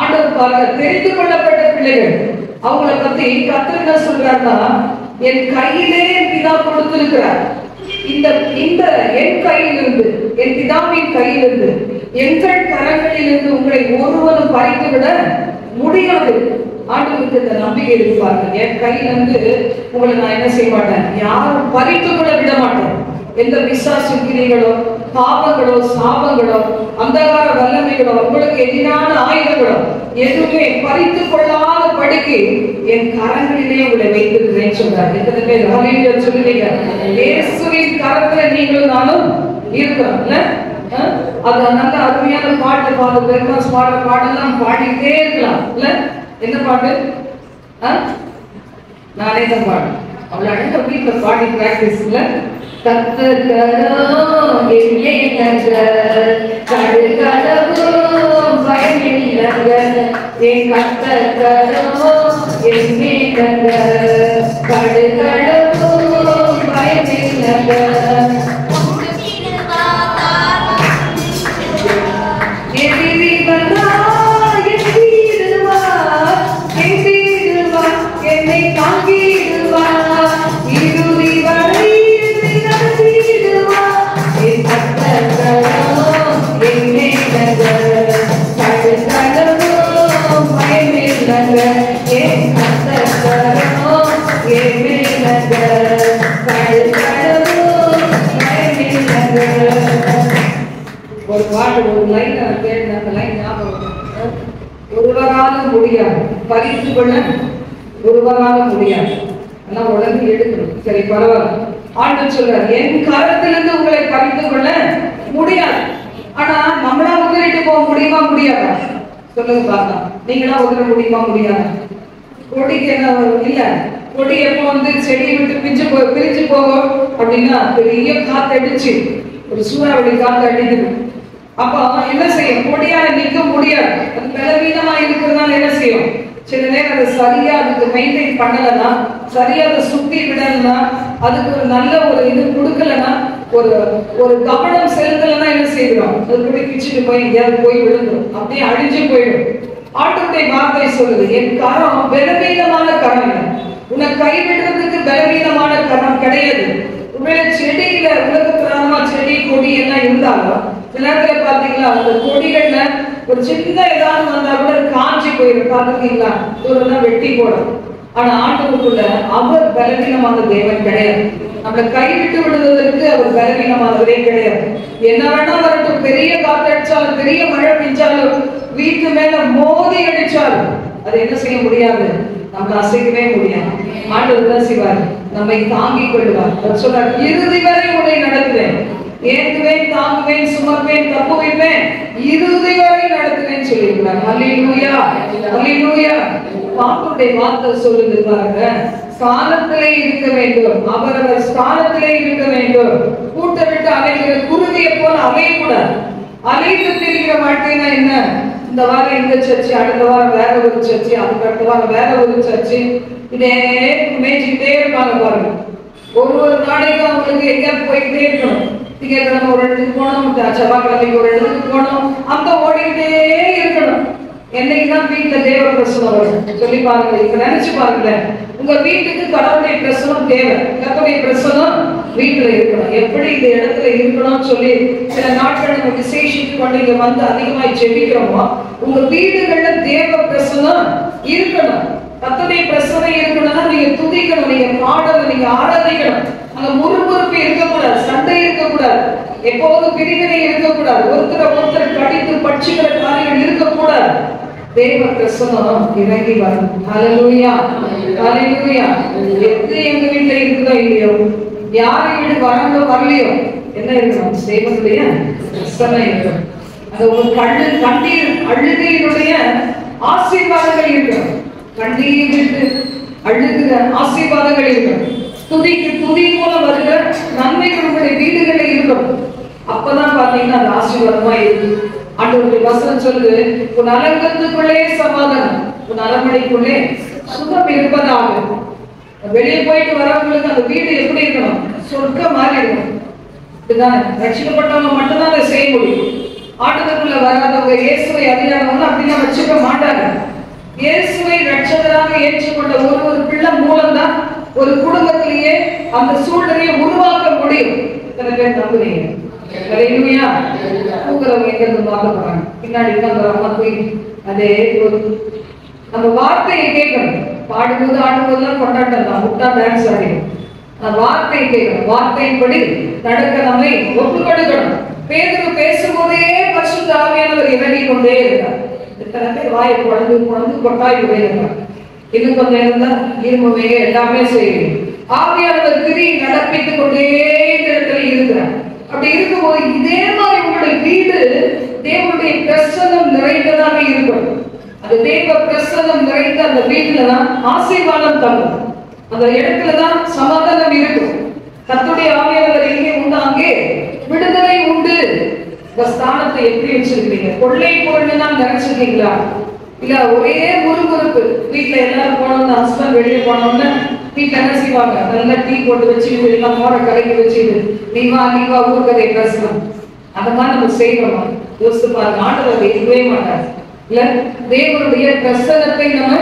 S1: ஆண்டவர் பாருங்க, தெரிந்து கொள்ளப்பட்ட பிள்ளைகள், அவங்களை பத்தி கர்த்தர் என்ன சொல்றாருன்னா, என் கையிலே என் பிதா கொடுத்திருக்கிறார். இந்த என் கையிலிருந்து, என் பிதாவின் கையிலிருந்து, எங்கள் கரங்களிலிருந்து உங்களை ஒருவரும் பறித்து விட முடியாது. ஆண்டவருக்கு இந்த நம்பிக்கை இருப்பாங்க. என் கையிலிருந்து உங்களை நான் என்ன செய்ய மாட்டேன், யாரும் பறித்து கூட விட மாட்டேன். எந்த பிசாசின் கிரிகளோ, பாவங்களோ, சாபங்களோ, அந்தகார வல்லமைகளோ, உங்களுக்கு எதிரான ஆயுதங்களோ எதுவுமே பறித்து கொள்ளாத படிக்கு என் கரங்களிலே உங்களை வைத்திருக்கிறேன் சொல்றாரு. எத்தனை பேர் ஹல்லேலூயா சொல்லுவீங்க? இயேசுவின் கரத்துல நீங்களும் நானும் இருக்கிறோம்ல. அது நல்ல அருமையான பாட்டு பாடு, பெருமாஸ் பாடுற பாடெல்லாம் பாடிட்டே இருக்கலாம் இல்ல? என்ன பாட்டு? நானே தான் பாடு. அவ்வளவு அழகா வீட்டுல பாடி பிராக்டிஸ் இல்ல? கர்த்தர் கரம் என்னை கடுகளவும் பயமில்லைங்க, என் கர்த்தர் கரம் என்னை கடுகளவும் பயமில்லைங்க. கொள்ள ஒருவராக முடியாது. எல்லாம் உடனே எடுக்கணும். சரி, பரவாயில்ல. ஆண்டவர் சொல்றார், என் கரத்திலிருந்து உங்களை பறித்து கொள்ள முடியாது. ஆனா நம்மளா உதறிட்டு போக முடியுமா முடியாதா? சொல்லுங்க பார்க்கலாம். நீங்களா உதற முடியுமா முடியாதா? கொடிக்கு என்ன இல்ல, கொடி எப்போ வந்து செடியை விட்டு பிரிஞ்சு போகும் அப்படின்னா பெரிய காத்தடிச்சு ஒரு சூறாவளி காத்து அடிக்குது. அப்ப என்ன செய்யும்? கொடியால நிற்க முடியாது. அது பலவீனமா இருக்கிறதுனால என்ன செய்யும்? சில நேரம் அதை சரியா அதுக்கு மெயின்டைன் பண்ணலன்னா, சரியா அதை சுத்தி விடலன்னா, அதுக்கு ஒரு நல்ல ஒரு இது கொடுக்கலன்னா, ஒரு கவனம் செலுத்தலன்னா என்ன செய்கிறோம்? அது கூட பிச்சுட்டு போய் எங்கேயாவது போய் விழுந்துடும், அப்படியே அழிஞ்சு போயிடும். ஆண்டவருடைய வார்த்தை சொல்லுது, என் கரம் பலவீனமான கரம் இல்லை. உன்னை கைவிடுறதுக்கு பலவீனமான கரம் கிடையாது. உண்மையில செடியில உலக பிராணமா செடி கொடி எல்லாம் இருந்தாலும் சில நேரத்துல பாத்தீங்களா, அந்த கொடிகள்ல ஒரு சின்ன ஏதாவது வந்தா கூட காஞ்சி போயிடும். பாத்துருக்கீங்களா? தூரம் வெட்டி போடும். ஆனா ஆண்டவருக்குள்ள அவர் பலவீனமான தேவன் கிடையாது. நம்மளை கைவிட்டு விடுவதற்கு அவர் பலவீனமானவரே கிடையாது. என்ன வேணா வரட்டும், பெரிய காத்தடிச்சாலும் பெரிய மழை பெஞ்சாலும் வீட்டு மேல மோதி அடிச்சாலும் அதை என்ன செய்ய முடியாது, நம்ம அசைக்கவே முடியாது. ஆண்டவர் தான் செய்வார், நம்மை தாங்கிக் கொள்வார். அவர் சொல்றார், இறுதி வரை உன்னை நடத்துவேன், ஏற்றுவேன், தாங்குவேன், சுமப்பேன், தப்புவிப்பேன், இறுதி வரை நடத்துவேன் சொல்லியிருக்கிறார். அல்லேலூயா, அல்லேலூயா. பாட்டுடைய வார்த்தை சொல்லுது பாருங்க, ஸ்தானத்திலே இருக்க வேண்டும், அவரவர் ஸ்தானத்திலே இருக்க வேண்டும். கூட்ட விட்டு அலைகிற குருவியை போல அலையக்கூடாது. அலைந்து திரிகிற வாழ்க்கைனா என்ன? இந்த வாரம் இந்த சர்ச்சை, அடுத்த வாரம் வேற ஒரு சர்ச்சை, அதுக்கு அடுத்த வாரம் வேற ஒரு சர்ச்சை, இதே மேய்ச்சிக்கிட்டே இருப்பாங்க பாருங்க. ஒரு நாளைக்கு அவங்களுக்கு எங்கேயாவது போய்கிட்டே இருக்கணும். திங்கட்கிழமை ஒரு இடத்துக்கு போகணும், செவ்வாய்க்கிழமைக்கு ஒரு இடத்துக்கு போகணும், அந்த ஓடிக்கிட்டே இருக்கணும். என்னைக்குதான் வீட்டுல தேவ பிரசனம் வரும் சொல்லி பாருங்க. இப்ப நினைச்சு பாருங்களேன், உங்க வீட்டுக்கு கடவுளுடைய பிரசனம் தேவை, கர்த்தருடைய பிரசனம் வீட்டுல இருக்கணும். எப்படி இந்த இடத்துல இருக்கணும்னு சொல்லி சில நாட்கள் நம்ம விசேஷித்து கொண்டு இங்க வந்து அதிகமாய் ஜெபிக்கிறோமோ, உங்க வீடுகள்ல தேவ பிரசனம் இருக்கணும். கர்த்தருடைய பிரசனம் இருக்கணும்னா நீங்க துதிக்கணும், நீங்க பாடணும், நீங்க ஆராதிக்கணும். அங்க முறுமுறுப்பு இருக்கக்கூடாது, சண்டை இருக்கக்கூடாது, எப்போதும் பிரிவினை இருக்கக்கூடாது, ஒருத்தர் கடித்து பட்சிக்கிற காரியங்கள் இருக்கக்கூடாது. தேவ பிரசனம் இறங்கி வரும். ஹல்லேலூயா, ஹல்லேலூயா. எது எங்க வீட்டுல இருக்குதோ இல்லையோ, யாரை வீடு வரங்களோ வரலையோ, என்ன இருக்கணும்? தேவனுடைய பிரசனம் இருக்கணும். அது ஒரு கண்ணீர் அழுகையினுடைய ஆசீர்வாதங்கள் இருக்கணும். கண்ணீர் விட்டு அழுகிற ஆசீர்வாதங்கள் இருக்கணும். துதிக்கு துதி மூலம் வருகிற நன்மைகள் உங்களுடைய வீடுகளில் இருக்கணும். அப்பதான் பாத்தீங்கன்னா அது ஆசீர்வாதமா இருக்கு. ஆண்டவருடைய வசனம் சொல்லுது, உன் அலங்கத்துக்குள்ளே சமாதானம், உன் அரண்மனைக்குள்ளே சுகம் இருப்பதாக. வெளியே போயிட்டு வரவங்களுக்கு அந்த வீடு எப்படி இருக்கணும்? சொர்க்க மாதிரி இருக்கணும். இதுதான் ரட்சிக்கப்பட்டவங்க மட்டும்தான் அதை செய்ய முடியும். ஆண்டவருக்குள்ள வராதவங்க, இயேசுவை அறியாதவங்க அப்படின்னா வச்சுக்க மாட்டாங்க. இயேசுவை ரட்சகராக ஏற்றுக்கொண்ட ஒரு பிள்ளை மூலம்தான் ஒரு குடும்பத்திலேயே அந்த சூழ்நிலையை உருவாக்க முடியும். இத்தனை பேர் நம்புறீங்க? அல்லேலூயா. தூங்குறவங்க எங்க இருந்து பார்க்க போறாங்க? பின்னாடி அம்மா போய் அதே ஒரு நம்ம வார்த்தையை கேட்கணும். பாடும்போது ஆடும்போதெல்லாம் கொண்டாட்டம் தான், முட்டா டான்ஸ் ஆடிடும். வார்த்தையை கேட்கணும், வார்த்தையின்படி நடக்க நம்மை ஒப்பு கொடுக்கணும். பேதுரு பேசும்போதே பரிசுத்த ஆவியானவர் இறங்கி கொண்டே இருக்கிறார். இத்தனை பேர் வாயை குழந்து கொட்டாய் உடையிருக்கார். இன்னும் கொஞ்சம் இருந்தா இருமுவே எல்லாமே செய்யும். ஆவியானவர் கிரியை நடப்பித்துக் கொண்டே இந்த இடத்துல இருக்கிறார். அப்படி இருக்கும்போது இதே மாதிரி உங்களுடைய வீடு தேவனுடைய பிரசன்னம் நிறைந்ததாக இருக்கும். அந்த தேவ பிரசன்னம் நிறைந்த அந்த வீட்டுலதான் ஆசீர்வாதம் தங்கும். அந்த இடத்துலதான் சமாதானம் இருக்கும். கர்த்தருடைய ஆவியானவர் எங்கே உண்டு அங்கே விடுதலை உண்டு. இந்த ஸ்தானத்தை எப்படி வச்சிருக்கீங்க? கொள்ளை பொருள் தான் நினைச்சிருக்கீங்களா? இல்ல ஒரே முறுமுறுப்பு. வீட்டுல எல்லாரும் போனோம்னா, ஹஸ்பண்ட் வெளியே போனோம்னா வீட்டுல என்ன செய்வாங்க? நல்லா டீ போட்டு வச்சுக்கிட்டு எல்லாம் மோர கலைக்கு வச்சுக்கிட்டு நீ வா ஊர் கதை பேசலாம். அந்த மாதிரி நம்ம செய்யறோமா? யோசித்து பாருங்க. ஆண்டவர் இருக்கவே மாட்டார். இல்ல தேவனுடைய பிரசன்னத்தை நம்ம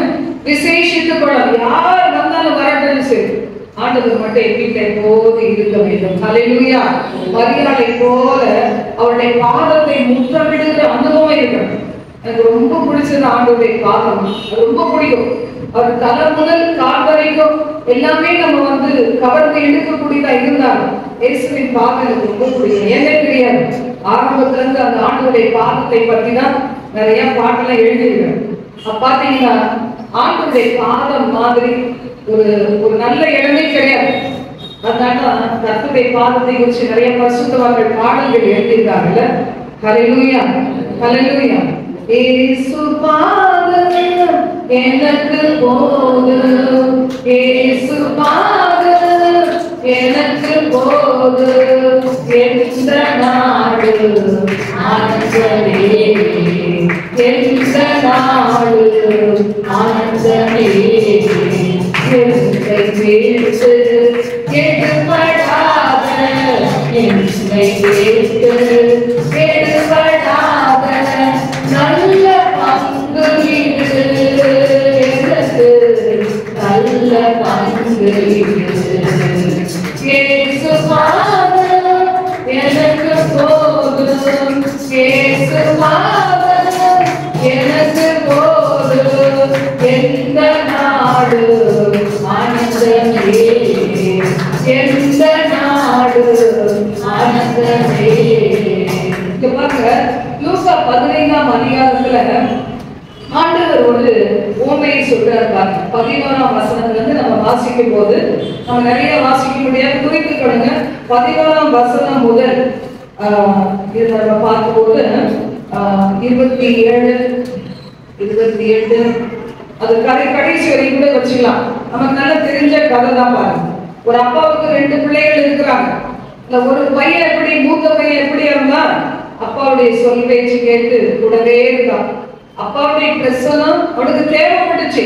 S1: விசேஷித்துக் கொள்ளலாம். யார் வந்தாலும் வரட்டும் சரி, ஆண்டவர் மட்டும் என் வீட்டை எப்போது இருக்க வேண்டும். ஹல்லேலூயா. மரியாதை போல அவருடைய பாதத்தை முத்தமிடுகிற அனுபவம் இருக்கணும். எனக்கு ரொம்ப பிடிச்சது ஆண்டவருடைய பாதம், ரொம்ப பிடிக்கும். அவர் தலை முதல் கால் வரைக்கும் எல்லாமே நம்ம வந்து கவர்ந்து எடுக்கக்கூடியதா இருந்தாலும் இயேசுவின் பாதம் எனக்கு ரொம்ப பிடிக்கும். என்ன தெரியாது, ஆரம்பத்துல இருந்து அந்த ஆண்டவருடைய பாதத்தை பத்தி தான் நிறைய பாட்டெல்லாம் எழுதிருக்கேன். பாத்தீங்கன்னா ஆண்டவருடைய பாதம் மாதிரி ஒரு ஒரு நல்ல இடமே கிடையாது. அதனால கர்த்தருடைய பாதத்தை குறித்து நிறைய பரிசுத்தவான்கள் பாடல்கள் எழுதியிருக்காங்கல்ல. ஹல்லேலூயா, ஹல்லேலூயா. இயேசு பாதம் எனக்கு போதும், இயேசு பாதம் எனக்கு போதும், எந்த நாடு ஆனந்தமே, எந்த நாடு ஆனந்தமே, என்னை கேட்டு எடுபடாத, என்னை கேட்டு எடுபடாத நல்ல பங்கு இது, எனக்கு நல்ல பங்கு இது. இயேசு பாதம் எனக்கு போதும், இயேசு பாதம் எனக்கு போதும், எந்த நாடு ஆனந்தமே, எந்த நாடு ஆனந்தமே. இங்க பாருங்க, லூக்கா 15ஆம் அதிகாரத்துல ஆண்டவர் ஒரு உவமையை சொல்றாரு பாருங்க. 11ஆம் வசனத்துல இருந்து நம்ம வாசிக்கும் போது நம்ம நிறைய வாசிக்க முடியாது, குறித்துக் கொள்ளுங்க. 11ஆம் வசனம் முதல் இது நம்ம பார்க்கும்போது 27, 28 அது கடைசி வரைக்கும் கூட வச்சுக்கலாம். நமக்கு நல்லா தெரிஞ்ச கதை தான் பாருங்க. ஒரு அப்பாவுக்கு 2 பிள்ளைகள் இருக்கிறாங்க. இல்ல ஒரு பையன் எப்படி, மூத்த பையன் எப்படி இருந்தா அப்பாவுடைய சொல் பேச்சு கேட்டு கூடவே இருக்கான். அப்பாவுடைய பிரசனம் அவனுக்கு தேவைப்பட்டுச்சு.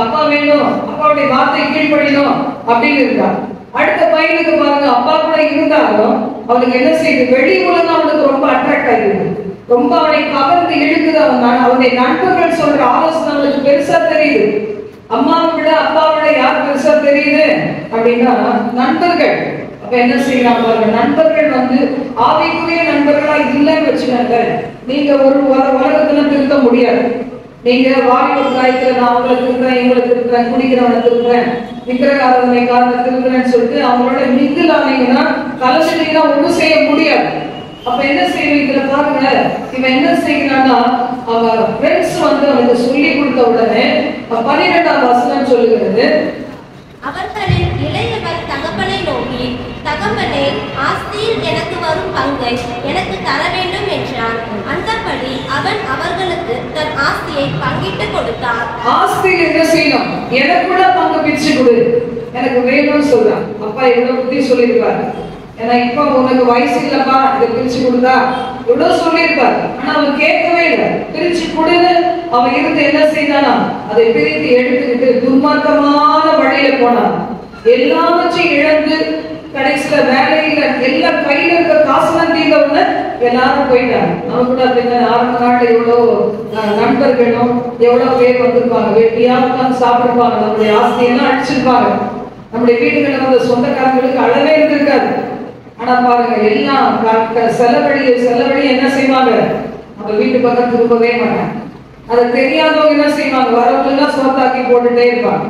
S1: அப்பா வேணும், அப்பாவுடைய வார்த்தை கீழ்ப்படியணும் அப்படின்னு இருக்கான். அடுத்த பையனுக்கு பாருங்க, அப்பா கூட இருந்தாலும் அவனுக்கு என்ன செய்யுது, வெளி உலகம் அவனுக்கு ரொம்ப அட்ராக்ட் ஆகிடுது, ரொம்ப அவனை கவர்ந்து இழுக்குது. அவனுடைய நண்பர்கள் சொல்ற ஆலோசனை அவனுக்கு பெருசா தெரியுது. அம்மாவை விட அப்பாவை விட யார் பெருசா தெரியுது அப்படின்னா நண்பர்கள். அப்ப என்ன செய்யலாம் பாருங்க, நண்பர்கள் ஆவிக்குரிய நண்பர்களா இல்லைன்னு வச்சுக்கோங்க, நீங்க ஒரு உலகத்துல திருத்த முடியாது. நீங்க வாலிப பிராயத்துல நான் அவங்களை திருத்துறேன், இவங்களை திருத்துறேன், குடிக்கிறவனை திருத்துறேன், விக்கிரகாரனை திருத்துறேன்னு சொல்லிட்டு அவங்களோட மிங்கில் ஆனீங்கன்னா கலந்துட்டீங்கன்னா ஒன்றும் செய்ய முடியாது. அப்ப என்ன செய்யணும், இதுல பாருங்க, இவன் என்ன செய்யறான்னா அவ ஃப்ரெண்ட்ஸ் அவனுக்கு சொல்லி கொடுத்த உடனே 12ஆம் வசனம் சொல்லுகிறது,
S2: அவர்களில் இளையவர் தகப்பனை நோக்கி, தகப்பனே, ஆஸ்தியில் எனக்கு வரும் பங்கை எனக்கு தர வேண்டும் என்றான். அந்தபடி அவன் அவர்களுக்கு தன் ஆஸ்தியை பங்கிட்டு கொடுத்தார்.
S1: ஆஸ்தியில் என்ன செய்யணும், எனக்கு கூட பங்கு பிரிச்சு கொடு, எனக்கு வேணும்னு சொல்றான். அப்பா எவ்வளவு புத்தி சொல்லியிருப்பாரு. ஏன்னா இப்ப உனக்கு வயசு இல்லப்பா, இதை பிரிச்சு கொடுத்தா எவ்வளவு சொல்லியிருப்பாரு. ஆனா அவன் கேட்கவே இல்லை. பிரிச்சு கொடுன்னு அவன் இருந்து என்ன செய்தானா, அதை பிரித்து எடுத்துக்கிட்டு துன்மார்க்கமான வழியில போனான். எல்லாவற்றையும் இழந்து கடைசியில வேலையில எல்லாம் கையில இருக்க காசுலாம் தீர்ந்தவுடனே எல்லாரும் போயிட்டாங்க. அவன் கூட அப்படின்னா ஆரம்ப நாட்டுல எவ்வளவு நண்பர்களும் எவ்வளவு பேர் வந்திருப்பாங்க, வெட்டியா உட்காந்து சாப்பிட்டுருப்பாங்க, நம்முடைய ஆஸ்தியெல்லாம் அடிச்சிருப்பாங்க. நம்முடைய வீடுகளில் சொந்தக்காரங்களுக்கு அளவே இருந்திருக்காது. ஆனா பாருங்க, எல்லாம் செலவழி என்ன செய்வாங்க, நம்ம வீட்டு பக்கம் திரும்பவே மாட்டாங்க. அதை தெரியாதவங்க என்ன செய்வாங்க, வரவங்க சோத்தாக்கி போட்டுட்டே இருப்பாங்க.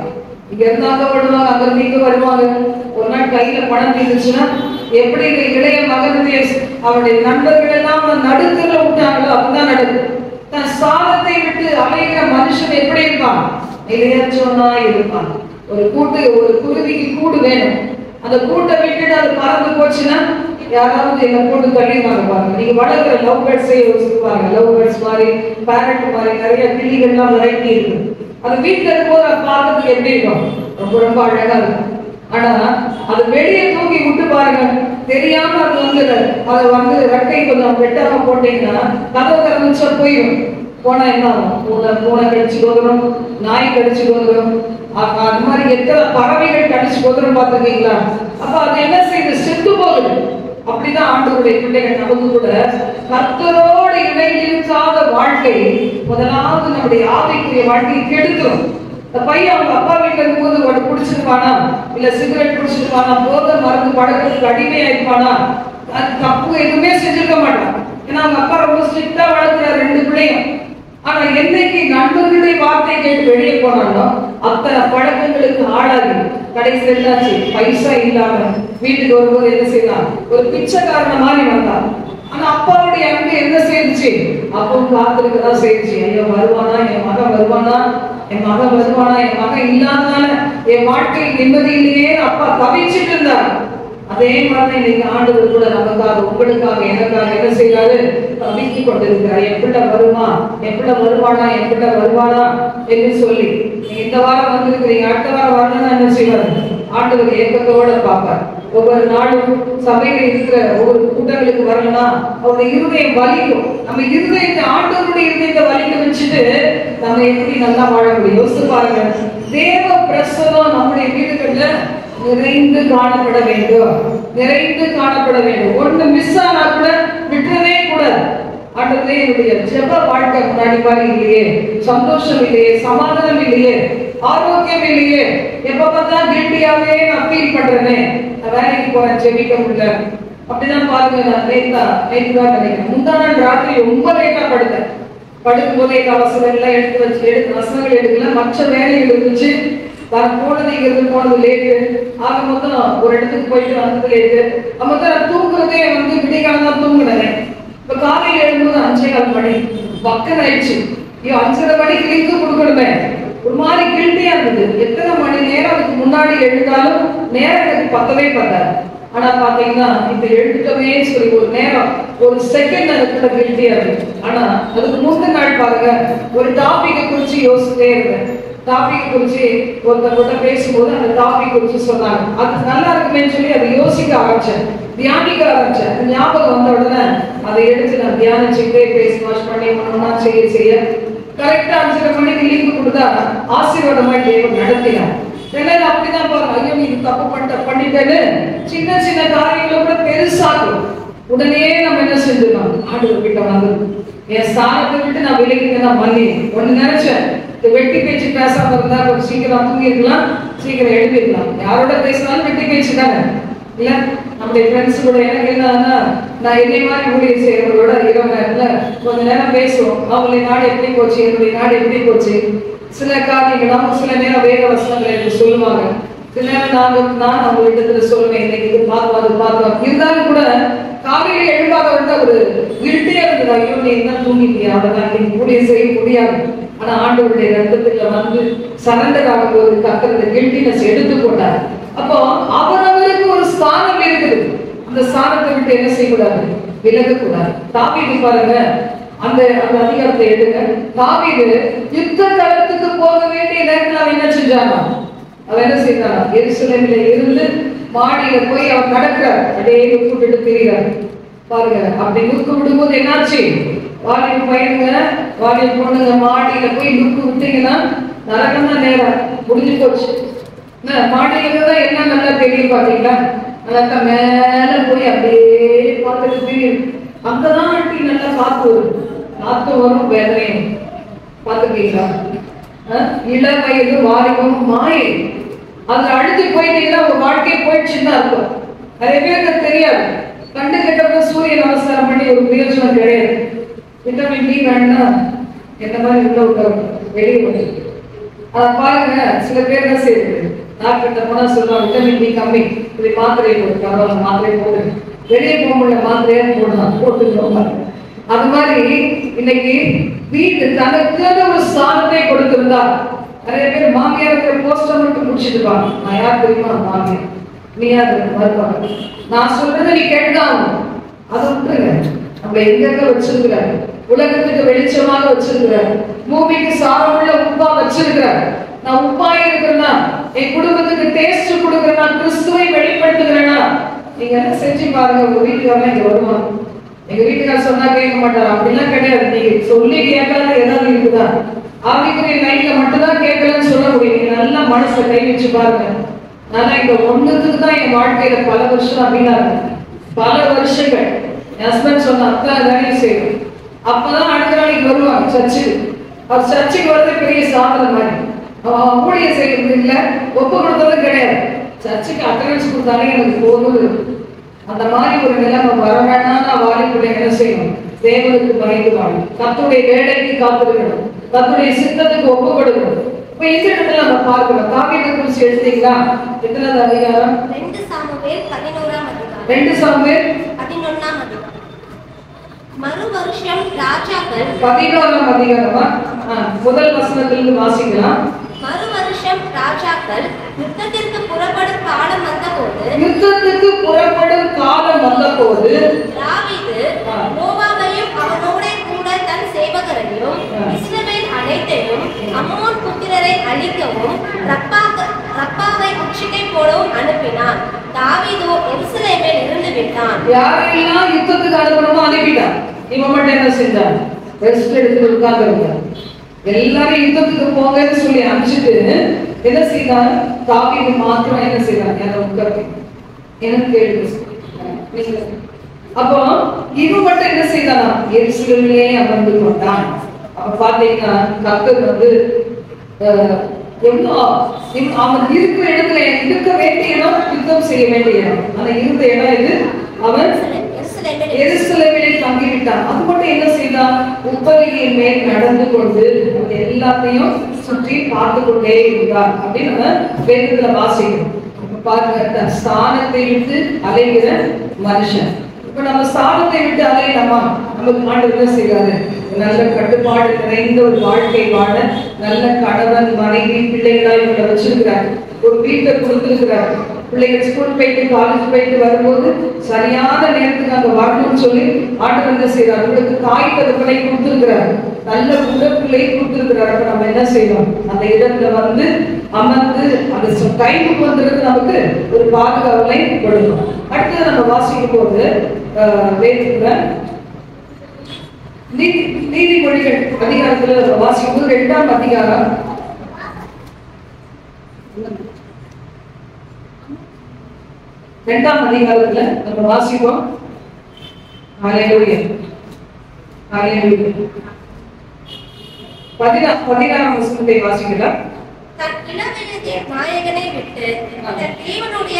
S1: இங்க இருந்து அங்க வருவாங்க, அங்க இருந்து வருவாங்க. ஒரு நாள் கையில பணம் தீர்ந்துச்சுன்னா எப்படி இந்த இளைய மகனுடைய அவருடைய நண்பர்கள் எல்லாம் நடுத்துல விட்டாங்களோ அப்படிதான் நடக்கும். தன் சாதத்தை விட்டு அலைகிற மனுஷன் எப்படி இருப்பான், நிலையற்றவனா இருப்பான். ஒரு குருவிக்கு கூடு வேணும், அந்த கூட்டை விட்டுட்டு அது பறந்து போச்சுன்னா யாராவது என்ன கூட்டு தள்ளிடுவாங்க பாருங்க. நீங்க வளர்க்குற லவ் பேர்ட்ஸை யோசிப்பாங்க, லவ் பேர்ட்ஸ் மாதிரி, பேரட் மாதிரி நிறைய கிளிகள்லாம் வெரைட்டி இருக்கு. அது வீட்டுல இருக்கும்போது அது பார்க்கறதுக்கு எப்படி இருக்கும், ரொம்ப ரொம்ப அழகா இருக்கும். ஆனா அது வெளியே தூக்கி விட்டு பாருங்க, தெரியாம அது ரெட்டை கொஞ்சம் வெட்டாம போட்டீங்கன்னா கதவு திறந்துச்சா போயிடும். போனா என்ன ஆகும், பூனை கடிச்சு போதும், நாய் கடிச்சு போதும், அது மாதிரி எத்தனை பறவைகள் கடிச்சு போதும் பார்த்துருக்கீங்களா? அப்ப அது என்ன செய்யுது, செத்து போகுது. அப்படிதான் ஆண்டவருடைய பிள்ளைகள் நமக்கு கூட கர்த்தரோடு இணைந்திருக்காத வாழ்க்கை முதலாவது நம்முடைய ஆவிக்குரிய வாழ்க்கையை கெடுத்துரும். இந்த பையன் அவங்க அப்பா வீட்டுல இருக்கும்போது ஒரு குடிச்சிருப்பானா, இல்ல சிகரெட் குடிச்சிருப்பானா, போதை மருந்து பழக்கத்துக்கு அடிமையாயிருப்பானா, அது தப்பு எதுவுமே செஞ்சிருக்க மாட்டான். ஏன்னா அவங்க அப்பா ரொம்ப ஸ்ட்ரிக்டா வளர்க்குற 2 பிள்ளையும். ஆனா என்னைக்கு நண்பர்களுடைய வார்த்தை கேட்டு வெளியே போனாலும் அத்தனை பழக்கங்களுக்கு ஆளாகி கடைசி என்னாச்சு, பைசா இல்லாம வீட்டுக்கு வரும்போது என்ன செய்யலாம், ஒரு பிச்சைக்காரன மாதிரி வந்தான். ஆனா அப்பாவுடைய அன்பு என்ன செய்யுச்சு, அப்பவும் காத்திருக்கதான் செய்யுச்சு. ஐயோ வருவானா, என் மகன் வருவானா, என் மகன் வருவானா, என் மகன் இல்லாதனால என் வாழ்க்கையில் நிம்மதி இல்லையே அப்பா தவிச்சிட்டு இருந்தார். அதே மாதிரி இன்னைக்கு ஆண்டவர் கூட நமக்காக, உங்களுக்காக, எனக்காக என்ன செய்யறாரு? தவிக்கிக் கொண்டிருக்கிறார். என் பிள்ளை வருமா, என் பிள்ளை வருவானா, என் பிள்ளை வருவானா என்று சொல்லி. இந்த வாரம் வந்திருக்கிறீங்க, அடுத்த வாரம் வரணும்னா என்ன செய்வாரு? ஆண்டவர் ஏக்கத்தோட பார்ப்பார். ஒவ்வொரு நாளும் சபையில இருக்கிற ஒவ்வொரு கூட்டங்களுக்கு வரணும்னா அவருடைய இருதயம் வலிக்கும். நம்ம இருதயத்தை, ஆண்டவருடைய இருதயத்தை வலிக்க வச்சுட்டு நம்ம எப்படி நல்லா வாழ முடியும்? யோசிச்சு பாருங்க. தேவ பிரசனம் நம்முடைய வீடுகள்ல நிறைந்து காணப்பட வேண்டும், நிறைந்து காணப்பட வேண்டும். ஒண்ணு மிஸ் ஆனா கூட விட்டுறவே கூடாது. ஆண்டவரே, என்னுடைய ஜெப வாழ்க்கை முன்னாடி மாதிரி இல்லையே, சந்தோஷம் இல்லையே, சமாதானம் இல்லையே, ஆரோக்கியம் இல்லையே, எப்ப பார்த்தா கில்ட்டியாவே நான் ஃபீல் பண்றேனே, நான் வேலைக்கு போறேன், ஜெபிக்க முடியல. அப்படிதான் பாருங்க. நான் நேற்று தான் நினைக்கிறேன், முந்தா நாள் ராத்திரி ரொம்ப லேட்டா படுத்தேன். படுக்கும் போதே அவசரம் எல்லாம் எடுத்து வசனங்கள் எடுக்கல, மற்ற வேலைகள் இருந்துச்சு. போனது லேட்டு. ஆக மொத்தம் ஒரு இடத்துக்கு போயிட்டு வந்தது லேட்டு. மொத்தம் தூங்குறதே விடிகாலம் தான் தூங்குனேன். இப்ப காலையில எழும்போது 5:15 மணி பக்கம் ஆயிடுச்சு. 5:30 மணிக்கு லிங்க் கொடுக்கணுமே, ஒரு மாதிரி கில்ட்டியா இருந்தது. எத்தனை மணி நேரம் அதுக்கு முன்னாடி எழுந்தாலும் நேரம் எனக்கு பத்தவே பத்தாது. ஆனா பாத்தீங்கன்னா இப்ப எழுதுட்டவே சொல்லி ஒரு நேரம், ஒரு செகண்ட் அதுக்குள்ள கில்ட்டியா இருக்கு. ஆனா அதுக்கு முந்தின நாள் பாருங்க, ஒரு டாபிக்கை குறிச்சு யோசிச்சுட்டே இருந்தேன். டாபிக் குறிச்சு ஒருத்தர் பேசும்போது அந்த டாபிக் குறிச்சு சொன்னாங்க. அது நல்லா இருக்குமே சொல்லி அதை யோசிக்க ஆரம்பிச்சேன், தியானிக்க ஆரம்பிச்சேன். ஞாபகம் வந்த உடனே அதை எடுத்து நான் தியானிச்சுட்டே பேசி வாஷ் பண்ணி ஒண்ணா செய்ய கரெக்டா 5:30 மணிக்கு லிங்க் கொடுத்தா ஆசீர்வாதமா தேவன் நடத்தினார். அப்படிதான் பாருங்க, ஐயோ நீ தப்பு பண்ணிட்டேன்னு சின்ன சின்ன காரியங்களை கூட பெருசாகும். உடனே நம்ம என்ன செஞ்சிடலாம்? ஆண்டவர் கிட்ட வந்து என் ஸ்தானத்தை விட்டு நான் விலகிட்டேன்னா மன்னி. ஒண்ணு நினைச்சேன், வெட்டி பேச்சு பேசாம இருந்தா கொஞ்சம் சீக்கிரம் தூங்கி இருக்கலாம், சீக்கிரம் எழுதிடலாம். யாரோட பேசினாலும் வெட்டி பேச்சு தானே இல்ல. நம்முடைய ஃப்ரெண்ட்ஸ் கூட எனக்கு என்னன்னா, நான் என்னை மாதிரி ஊழியர் செய்யறவங்களோட இரவு நேரத்துல கொஞ்ச நேரம் பேசுவோம். அவங்களுடைய நாடு எப்படி போச்சு, என்னுடைய நாடு எப்படி போச்சு, சில காரியங்கள் நம்ம சில நேரம் வேத வசனங்களை எனக்கு சொல்லுவாங்க. சில நேரம் நான் அவங்ககிட்ட சொல்லுவேன், இன்னைக்கு இது பார்த்தோம். இருந்தாலும் கூட காலையில எழுதாத வந்து ஒரு கில்ட்டியா இருந்தது. ஐயோ நீ என்ன தூங்கிட்டியா, அவ்வளவுதான், இன்னைக்கு ஊழியர் செய்ய முடியாது. ஆனா ஆண்டவருடைய ரத்தத்துல வந்து சரண்டர் ஆகும் போது கர்த்தர் அந்த கில்ட்டினஸ் எடுத்துக்கொண்டார். அப்போ அவரவருக்கு ஒரு ஸ்தானம் இருக்குது. அந்த ஸ்தானத்தை விட்டு என்ன செய்யக்கூடாது? விலகக்கூடாது. தாவீது பாருங்க, அந்த அதிகாரத்தை எடுங்க. தாவீது யுத்த களத்துக்கு போக வேண்டிய நேரத்தில் அவன் என்ன செஞ்சானா? அவன் என்ன செய்தானா? எருசலேமில இருந்து மாடியில போய் அவன் நடக்கிறார், அப்படியே கூப்பிட்டு திரிகிறார் பாருங்க. அப்படி நுக்கு விடும்போது என்னாச்சு? வாலிப பையனுங்க, வாலிப பொண்ணுங்க மாடியில போய் நுக்கு விட்டீங்கன்னா நரகம் தான், நேரம் முடிஞ்சு போச்சு. மாடியில தான் என்ன நல்லா தெரியும் பாத்தீங்களா? நல்லா மேல போய் அப்படியே பார்த்துட்டு தெரியும். அங்கதான் ஆண்டி நல்லா காத்து வரும், காத்து வரும், வேதனையும் பார்த்துக்கீங்களா? இள வயது வாலிபம் மாயை, அதுல அழுத்தி போயிட்டீங்கன்னா உங்க வாழ்க்கையை போயிடுச்சுன்னு இருக்கும். நிறைய பேருக்கு தெரியாது. கண்டு கெட்டப்ப சூரிய நமஸ்காரம் பண்ணி ஒரு பிரயோஜனம் கிடையாது. விட்டமின் டி வேணும்னா என்ன மாதிரி உள்ள விட்டவங்க வெளியே போய் அதை பாருங்க. சில பேர் என்ன செய்யுது, டாக்டர்கிட்ட போனா சொல்லுவாங்க விட்டமின் டி கம்மி, இப்படி மாத்திரை போட்டு மாத்திரை போட்டு வெளியே போக முடியல, மாத்திரையா போடலாம் போட்டுக்கிறோம். அது மாதிரி இன்னைக்கு வீட்டு தனக்கு ஒரு ஸ்தானத்தை கொடுத்திருந்தா நிறைய பேர் மாமியாருக்கு போஸ்டர் மட்டும் முடிச்சுட்டுப்பாங்க. நான் யார் தெரியுமா? மாமியார். நீ யார் வருவாங்க? நான் சொல்றதை நீ கேட்டுதான் அதை விட்டுருங்க. நம்ம எங்க வச்சிருக்கிறாரு? உலகத்துக்கு வெளிச்சமாக வச்சிருக்கிறாரு, பூமிக்கு சாரமுள்ள உப்பா வச்சிருக்கிறாரு. நான் உப்பா இருக்கிறேன்னா, என் குடும்பத்துக்கு டேஸ்ட் கொடுக்குறேன்னா, கிறிஸ்துவை வெளிப்படுத்துகிறேன்னா, நீங்க என்ன செஞ்சு பாருங்க. உங்க வீட்டுக்காரங்க இங்க வருவாங்க. எங்க வீட்டுக்காரர் சொன்னா கேட்க மாட்டாரு, அப்படிலாம் கிடையாது. நீங்க சொல்லி கேட்காத ஏதாவது இருக்குதா? ஆவிக்குரிய லைன்ல மட்டும்தான் கேட்கலன்னு சொல்ல முடியும். நீங்க நல்லா மனசுல கை வச்சு பாருங்க. ஆனா இந்த ஒண்ணுத்துக்கு தான் என் வாழ்க்கையில பல வருஷம் அப்படின்னா பல வருஷங்கள் என் ஹஸ்பண்ட் சொன்ன அத்தனை வேலையும் செய்யும். அப்பதான் அடுத்த நாளைக்கு வருவாங்க சர்ச்சுக்கு. அவர் சர்ச்சுக்கு வரது பெரிய சாதனை மாதிரி. ஊழியர் செய்யறது இல்லை, ஒப்பு கொடுத்தது கிடையாது. சர்ச்சுக்கு அட்டண்டன்ஸ் கொடுத்தாலே எனக்கு போகுது. அந்த மாதிரி ஒரு நிலைமை வர வேண்டாம்னா வாலிபுடைய என்ன செய்யணும்? தேவனுக்கு பயந்து வாழும், கர்த்தருடைய வேலைக்கு காத்திருக்கணும், கர்த்தருடைய சித்தத்துக்கு ஒப்பு கொடுக்கணும். இப்ப இந்த இடத்துல நம்ம பார்க்கிறோம். தாவீதை குறிச்சு எடுத்தீங்களா? எத்தனாவது அதிகாரம்?
S2: 2 சாமுவேல் 11ஆம் அதிகாரம்.
S1: 2 சாமுவேல்
S2: 11ஆம் அதிகாரம். மறு வருஷம் ராஜாக்கள்
S1: 11ஆம் அதிகாரமா முதல் வசனத்திலிருந்து வாசிக்கலாம்.
S2: மறு வருஷம் ராஜாக்கள் யுத்தத்திற்கு புறப்படும் காலம் வந்தபோது தாவீது யோவாபையும் அவனோட கூட தன் சேவகரையும் இஸ்ரவேல் அனைத்தையும் அம்மோன் புத்திரரை அழிக்கவும் ரப்பாவை உச்சிக்கை போடவும் அனுப்பினான். தாவீதோ எருசலேமில் இருந்து விட்டான்.
S1: யாரெல்லாம் யுத்தத்துக்கு அனுப்பணுமோ அனுப்பிட்டான். இவன் மட்டும் என்ன செஞ்சான்? ரெஸ்ட் எடுத்து உட்கார்ந்திருந்தான். எல்லாரும் யுத்தத்துக்கு போங்கன்னு சொல்லி அனுப்பிச்சிட்டு என்ன செய்தான்? தாவீது மாத்திரம் என்ன செய்தான்? யாரை உட்கார்ந்து எனக்கு கேள்வி. அப்போ இவன் மட்டும் என்ன செய்தானா? எருசலேமிலே அமர்ந்து கொண்டான். அப்ப பாத்தீங்கன்னா கர்த்தர் வந்து அவன் இருக்கிற இடத்துல இருக்க வேண்டிய இடம், யுத்தம் செய்ய வேண்டிய இடம். ஆனா இருந்த இடம் இது அவன் எருசலேமிலே தங்கிவிட்டான். அது மட்டும் என்ன செய்தான்? உப்பரியின் மேல் நடந்து கொண்டு எல்லாத்தையும் சுற்றி பார்த்து கொண்டே இருந்தான் அப்படின்னு நம்ம வேதத்துல வாசிக்கிறோம். பாருங்க, தன் ஸ்தானத்தை விட்டு அலைகிற மனுஷன். இப்ப நம்ம ஸ்தானத்தை விட்டு அலையலாமா? நமக்கு ஆண்டவர் என்ன செய்யறாரு? நல்ல கட்டுப்பாடு நிறைந்த ஒரு வாழ்க்கை வாழ நல்ல கணவன் மனைவி பிள்ளைகளா இவங்களை வச்சிருக்கிறார். ஒரு வீட்டை கொடுத்திருக்கிறார். பிள்ளைகள் ஸ்கூல் போயிட்டு காலேஜ் போயிட்டு வரும்போது சரியான நேரத்துக்கு அங்க வரணும்னு சொல்லி ஆண்டவர் என்ன செய்யறாரு? உங்களுக்கு தாய் தகப்பனை கொடுத்திருக்கிறார். நல்ல உடற்பிள்ளை கொடுத்திருக்கிறார். அப்ப நம்ம என்ன செய்யணும்? அந்த இடத்துல வந்து அமர்ந்து அந்த டைமுக்கு வந்துருக்கு நமக்கு ஒரு பாதுகாவலை கொடுக்கும். அடுத்தது நம்ம வாசிக்கும் போது வேதத்துல நீதிமொழிகள் அதிகாரத்துல வாசிக்கும் போது 2ஆம் அதிகாரம் 2ஆம் அதிகாரத்துல நம்ம வாசிப்போம். ஹல்லேலூயா ஹல்லேலூயா. 16ஆம் வசனத்தை வாசிக்கலாம்.
S2: தன் இளவயதின் நாயகனை விட்டு தன் தேவனுடைய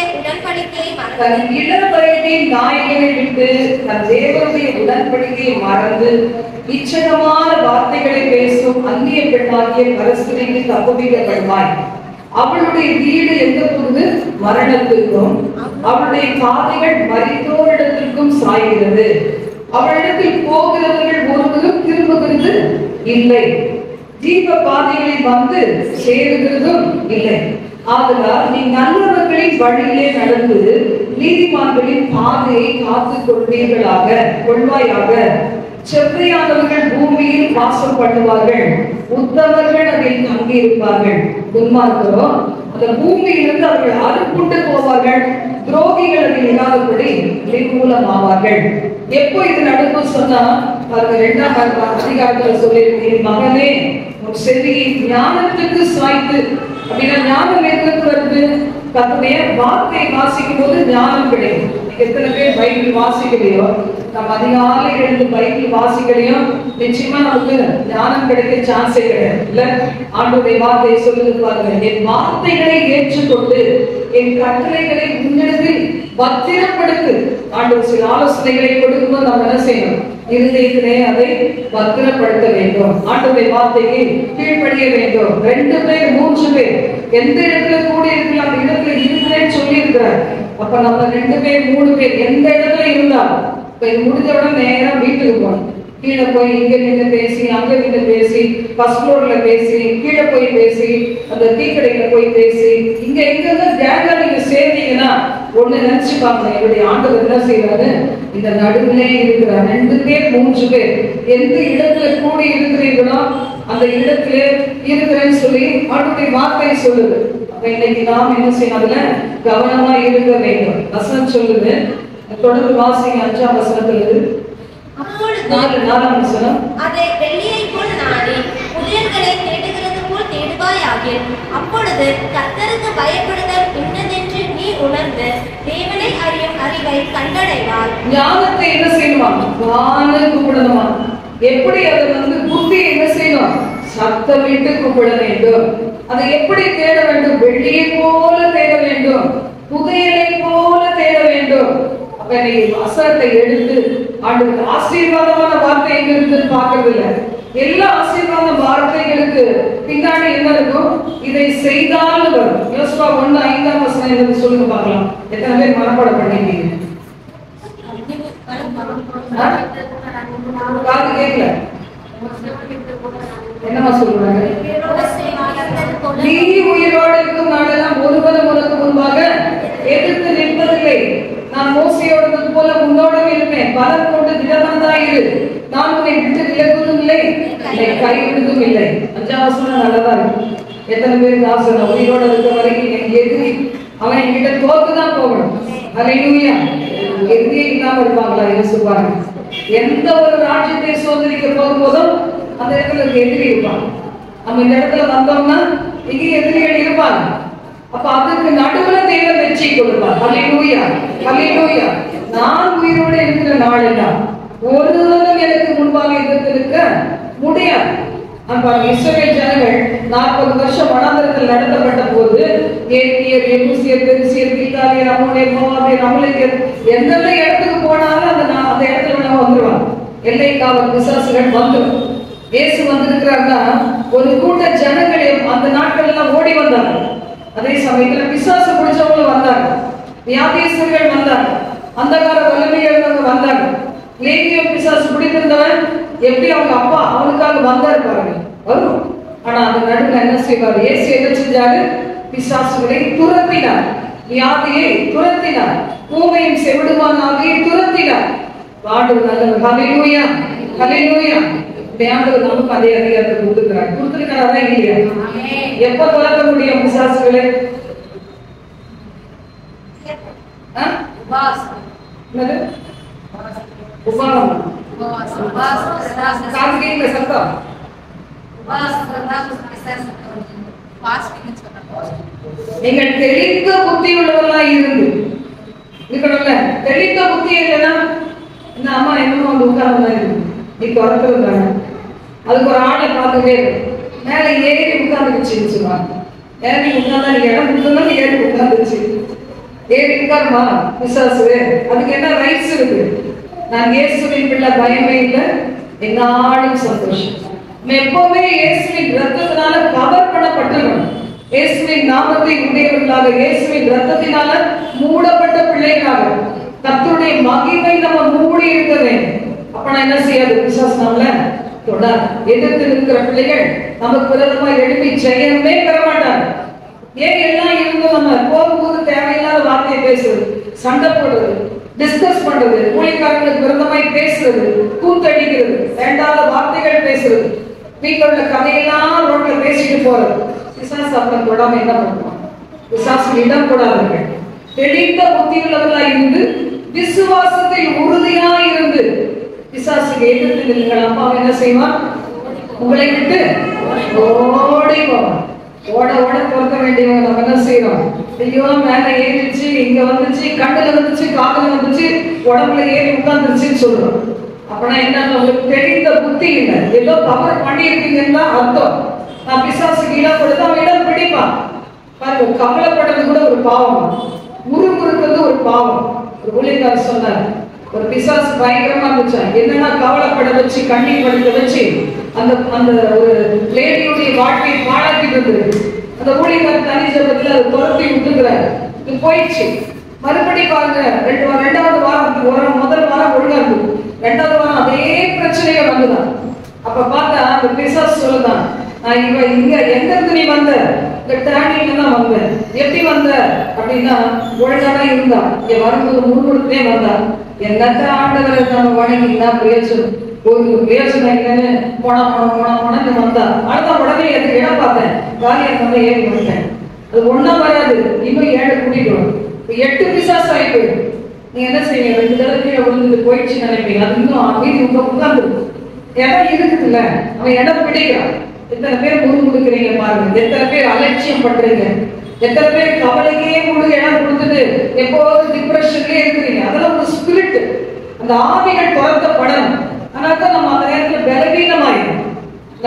S2: உடன்படிக்கையை
S1: மறந்து இச்சகமான வார்த்தைகளை பேசும் அந்நிய பெண்ணாகிய பரஸ்பரிக்கு தப்புவிக்கப்படுவாய். அவளுடைய வீடு எந்த பொழுது மரணத்திற்கும் அவளுடைய பாதைகள் மரித்தோரிடத்திற்கும் சாய்கிறது. அவளிடத்தில் போகிறவர்கள் ஒருவரும் திரும்புகிறது இல்லை. ஜீவ பாதைகளில் வந்து சேருகிறதும் இல்லை. ஆதலால் நீ நல்லவர்களின் வழியிலே நடந்து நீதிமான்களின் பாதையை காத்துக் கொள்வாயாக. செவ்வையானவர்கள் பூமியில் வாசம் பண்ணுவார்கள், உத்தமர்கள் அதில் தங்கியிருப்பார்கள். துன்மார்க்கரோ அந்த பூமியிலிருந்து அவர்கள் அறுப்புண்டு போவார்கள், துரோகிகள் அதில் இல்லாதபடி நிர்மூலமாவார்கள். எப்போ இது நடக்கும் சொன்னா, அது 2ஆம் அதிகாரத்துல சொல்லியிருக்கேன், மகனே உன் செவியை ஞானத்துக்கு சாய்த்து. அப்படின்னா ஞானம் எதிர்த்து வருது? கர்த்தருடைய வார்த்தை வாசிக்கும் போது ஞானம் கிடைக்கும். எத்தனை பேர் பைபிள் வாசிக்கலையோ, நம்ம அதிகாலை எழுந்து பைபிள் வாசிக்கலையோ, நிச்சயமா நமக்கு ஞானம் கிடைக்க சான்ஸே கிடையாது. இல்ல, ஆண்டவருடைய வார்த்தையை சொல்லுது பாருங்க, என் வார்த்தைகளை ஏற்றுக்கொண்டு என் கட்டளைகளை முன்னெடுத்து பத்திரப்படுத்து. ஆண்டவர் சில ஆலோசனைகளை கொடுக்கும்போது நம்ம என்ன செய்யணும்? இருதயத்திலே அதை பத்திரப்படுத்த வேண்டும். ஆண்டவருடைய வார்த்தைக்கு கீழ்ப்படிய வேண்டும். 2 பேர் 3 பேர் எந்த இடத்துல கூடி இருக்கலாம், அந்த இடத்துல இருக்கிறேன்னு சொல்லி இருக்கிறார். அப்ப நம்ம 2 பேர் 3 பேர் எந்த இடத்துல இருந்தாலும் இப்ப முடிஞ்ச உடனே நேரம் வீட்டுக்கு போகணும். கீழே போய் இங்க நின்று பேசி, அங்க நின்று பேசி, ஃபர்ஸ்ட் ஃப்ளோர்ல பேசி, கீழே போய் பேசி, அந்த டீ கடையில போய் பேசி, இங்க எங்க கேங்கா நீங்க சேர்ந்தீங்கன்னா ஒண்ணு நினைச்சுப்பாங்க, என்னுடைய ஆண்டவர் என்ன செய்யறாரு? இந்த நடுவிலே இருக்கிறார். 2 பேர் 3 பேர் எந்த இடத்துல கூடி இருக்கிறீர்களோ அந்த இடத்துல இருக்கிறேன்னு சொல்லி ஆண்டவருடைய வார்த்தை சொல்லுது. அப்ப இன்னைக்கு நாம் என்ன செய்யணும்? அதுல கவனமா இருக்க வேண்டும். வசனம் சொல்லுது, தொடர்ந்து வாசிங்க 5ஆம் வசனத்துல இருந்து 4ஆம் வசனம்.
S2: அதை வெள்ளியை போல் நாடி புதியர்களை தேடுகிறது போல் தேடுவாயாகில் அப்பொழுது கர்த்தருக்கு பயப்படுதல் இன்னதென்று நீ உணர்ந்து தேவனை அறியும் அறிவை கண்டடைவாய்.
S1: ஞானத்தை என்ன செய்யணும்? கூப்பிடணுமா? எப்படி அதை புத்தி என்ன செய்யணும்? சத்தமிட்டு கூப்பிட வேண்டும். அதை எப்படி தேட வேண்டும்? வெள்ளியை போல தேட வேண்டும், புதையலை போல தேட வேண்டும். அப்ப இன்னைக்கு வசனத்தை எடுத்து ஆண்டவர் ஆசீர்வாதமான வார்த்தை எங்க இருக்குன்னு பார்க்கறது இல்லை. எல்லா ஆசீர்வாத வார்த்தைகளுக்கு பின்னாடி என்ன இருக்கும்? இதை செய்தாலும் வரும். யோசுவா 1:5ஆம் வசனம் என்னது சொல்லுங்க பார்க்கலாம். எத்தனை பேர் மனப்பாடம் பண்ணிட்டீங்க? என்னமா சொல்றாங்க? நீ உயிரோடு இருக்கும் நாளெல்லாம் ஒருவரும் உனக்கு முன்பாக எதிர்த்து நிற்பதில்லை. நான் மோசையோடு போல உன்னோடும் இருப்பேன். பலம் கொண்டு திடமனதாயிரு. நான் உன்னை விட்டு விலகுவதும் இல்லை, என்னை கைவிடுவதும் இல்லை. 5ஆம் வசனம் நல்லதா இருக்கு. எத்தனை பேருக்கு ஆசை உயிரோடு இருக்க வரைக்கும் எனக்கு எதிரி அவன் என்கிட்ட தோத்துதான் போகணும். அல்லேலூயா. எதிரியே இல்லாம இருப்பாங்களா? யோசிப்பாங்க. எந்த ஒரு ராஜ்யத்தை சோதரிக்க போகும்போதும் அந்த இடத்துல இருக்க எதிரி இருப்பாங்க. நம்ம இந்த இடத்துல வந்தோம்னா இங்க எதிரிகள் இருப்பாங்க. அப்ப அதுக்கு நடுவுல தேவன் வெற்றி கொடுப்பார். அல்லேலூயா, அல்லேலூயா. நான் உயிரோடு இருக்கிற நாளெல்லாம் ஒருவரும் எனக்கு முன்பாக எதிர்த்து நிற்க முடியாது. இஸ்ரவேல் ஜனங்கள் 40 வருஷம் வனாந்தரத்தில் நடத்தப்பட்ட போது ஏத்தியர், எபூசியர், பெரிசியர், கில்காலியர், அம்மோனியர், மோவாபியர், அமலேக்கியர் எந்தெந்த இடத்துக்கு போனாலும் அந்த இடத்துல நம்ம வந்துருவாங்க. எல்லை காவல் பிசாசுகள் வந்துடும். இயேசு வந்திருக்கிறாருன்னா ஒரு கூட்ட ஜனங்களே அந்த நாட்கள் எல்லாம் ஓடி வந்தாங்க. அதே சமயத்துல பிசாசு பிடிச்சவங்களும் வந்தாங்க, வியாதியஸ்தர்கள் வந்தாங்க, அந்தகார வல்லமையவங்க வந்தாங்க. லேகியோன் பிசாசு பிடித்திருந்தவன் எப்படி அவங்க அப்பா அவனுக்காக வந்தாரு பாருங்க, வரும். ஆனா அந்த நடுவில் என்ன செய்வார்? இயேசு என்ன செஞ்சாரு? பிசாசுகளை துரத்தினார், வியாதியை துரத்தினார், பூமையும் செவிடுவான் ஆகியை துரத்தினார். ஆண்டவர் நல்லவர். ஹல்லேலூயா, ஹல்லேலூயா. தேவன் நமக்கு அதே அதிகாரத்தை கொடுத்துக்கிறார். கொடுத்துருக்காரா இல்லையா? எப்ப துரத்த முடியும் பிசாசுகளை? கார்த்திகை சத்தம் நீங்கள் தெளிந்த புத்தி உள்ளவர்களா இருந்து இருக்கணும்ல. தெளிந்த புத்தி இல்லைன்னா இந்த அம்மா என்னமோ வந்து உட்கார்ந்து இருக்கு. நீ துரத்துருந்தாங்க. அதுக்கு ஒரு ஆளை பார்த்துட்டே மேல ஏறி உட்கார்ந்துருச்சுன்னு சொல்லுவாங்க. ஏறி உட்கார்ந்தா நீ இடம் கொடுத்தா ஏறி உட்கார்ந்துச்சு. ஏறி உட்காருமா பிசாசு. அதுக்கு என்ன ரைட்ஸ் இருக்கு? நான் இயேசுவின் பிள்ளை, பயமே இல்லை, என்னாலும் சந்தோஷம். எப்பவுமே இயேசுவின் ரத்தத்தினால கவர் பண்ணப்பட்டவன், இயேசுவின் நாமத்தை உடையவர்களாக, இயேசுவின் ரத்தத்தினால மூடப்பட்ட பிள்ளைகளாக கர்த்தருடைய மகிமை நம்ம மூடி இருக்க வேண்டும். அப்ப நான் என்ன செய்யாது? பிசாசு நம்மள தொடாது. எதிர்த்து இருக்கிற பிள்ளைகள் நமக்கு விரோதமா எழுப்பி ஜெயமே பெற மாட்டாங்க. ஏன் எல்லாம் இருந்தும் நம்ம போகும்போது தேவையில்லாத வார்த்தையை பேசுறது, சண்டை போடுறது, டிஸ்கஸ் பண்றது, ஊழியக்காரங்களுக்கு விரோதமாய் பேசுறது, கூத்தடிக்கிறது, வேண்டாத வார்த்தைகள் பேசுறது, வீட்டில் உள்ள கதையெல்லாம் ரோட்ல பேசிட்டு போறது. பிசாசு அப்ப தொடாம என்ன பண்ணுவாங்க? பிசாசு இடம் கூடாதவர்கள் தெளிந்த புத்தி உள்ளவர்களா இருந்து விசுவாசத்தில் உறுதியா இருந்து பிசாசுக்கு எதிர்த்து நீங்கள் அப்பா என்ன செய்வான்? உங்களை விட்டு ஓடி போவான். ஓட ஓட பொறுக்க வேண்டியவங்க நம்ம என்ன செய்யறோம்? ஐயோ மேல ஏறிச்சு, இங்க வந்துச்சு, கண்ணுல வந்துச்சு, காதுல வந்துச்சு, உடம்புல ஏறி உட்கார்ந்துருச்சுன்னு சொல்றோம். அப்பனா என்ன? உங்களுக்கு தெரிந்த புத்தி இல்லை, ஏதோ தவறு பண்ணியிருக்கீங்கன்னா அர்த்தம். நான் பிசாசுக்கு இடம் கொடுத்து அவன் இடம் பிடிப்பான் பாருங்க. கவலைப்படுறது கூட ஒரு பாவம், முறுமுறுக்கிறது ஒரு பாவம். ஒரு ஊழியக்காரர் சொன்னார், ஒரு பிசாசு பயங்கரமா இருந்துச்சா, என்னன்னா கவலைப்பட வச்சு, கண்ணீர் படுத்த வச்சு அந்த அந்த ஒரு லேடியுடைய வாழ்க்கையை பாழாக்கிட்டு இருந்தது. அந்த ஊழியக்காரர் தனி ஜபத்துல அதை துரத்தி விட்டுக்கிறார். இது போயிடுச்சு. மறுபடி பாருங்க, ரெண்டாவது வாரம் முதல் வாரம் ஒழுங்கா இருந்தது, 2வது வாரம் அதே பிரச்சனையை வந்துதான். அப்ப பார்த்தா அந்த பிசாசு சொல்லுதான், நான் இங்க எங்க இருந்து நீ வந்த? இந்த டேர்னிங்ல தான் வந்தேன். எப்படி வந்த அப்படின்னா ஒழுங்காதான் இருந்தா, இங்க வரும்போது முன்கொடுத்தே வந்தா. என்னத்த ஆண்டவரை நம்ம வணங்கினா பிரயோஜனம்? ஒரு பிரயோஜனம் இல்லைன்னு போனா வந்தா. அடுத்த உடனே அதுக்கு இடம் பார்த்தேன், காலியா வந்து ஏறி வந்துட்டேன். அது ஒன்னா வராது, இன்னும் 7 கூட்டிட்டு வரும். 8 பிசாசு ஆகி போயிடும். நீங்க என்ன செய்வீங்க? 2 தடவை கீழே விழுந்து போயிடுச்சு நினைப்பீங்க. அது இன்னும் மீதி உட்கார்ந்து இடம் இருக்குதுல்ல, அவன் இடம் பிடிக்கிறான். எத்தனை பேர் முறுமுறுக்கிறீங்க பாருங்க, எத்தனை பேர் அலட்சியம் பண்றீங்க, எத்தனை பேர் கவலைக்கே முழு இடம் கொடுத்துட்டு எப்போது டிப்ரெஷன்லயே இருக்கிறீங்க. அதெல்லாம் ஒரு ஸ்பிரிட், அந்த ஆவிகள் துரத்தப்படணும். ஆனால் தான் நம்ம அந்த நேரத்தில் பலவீனமாயிடும்.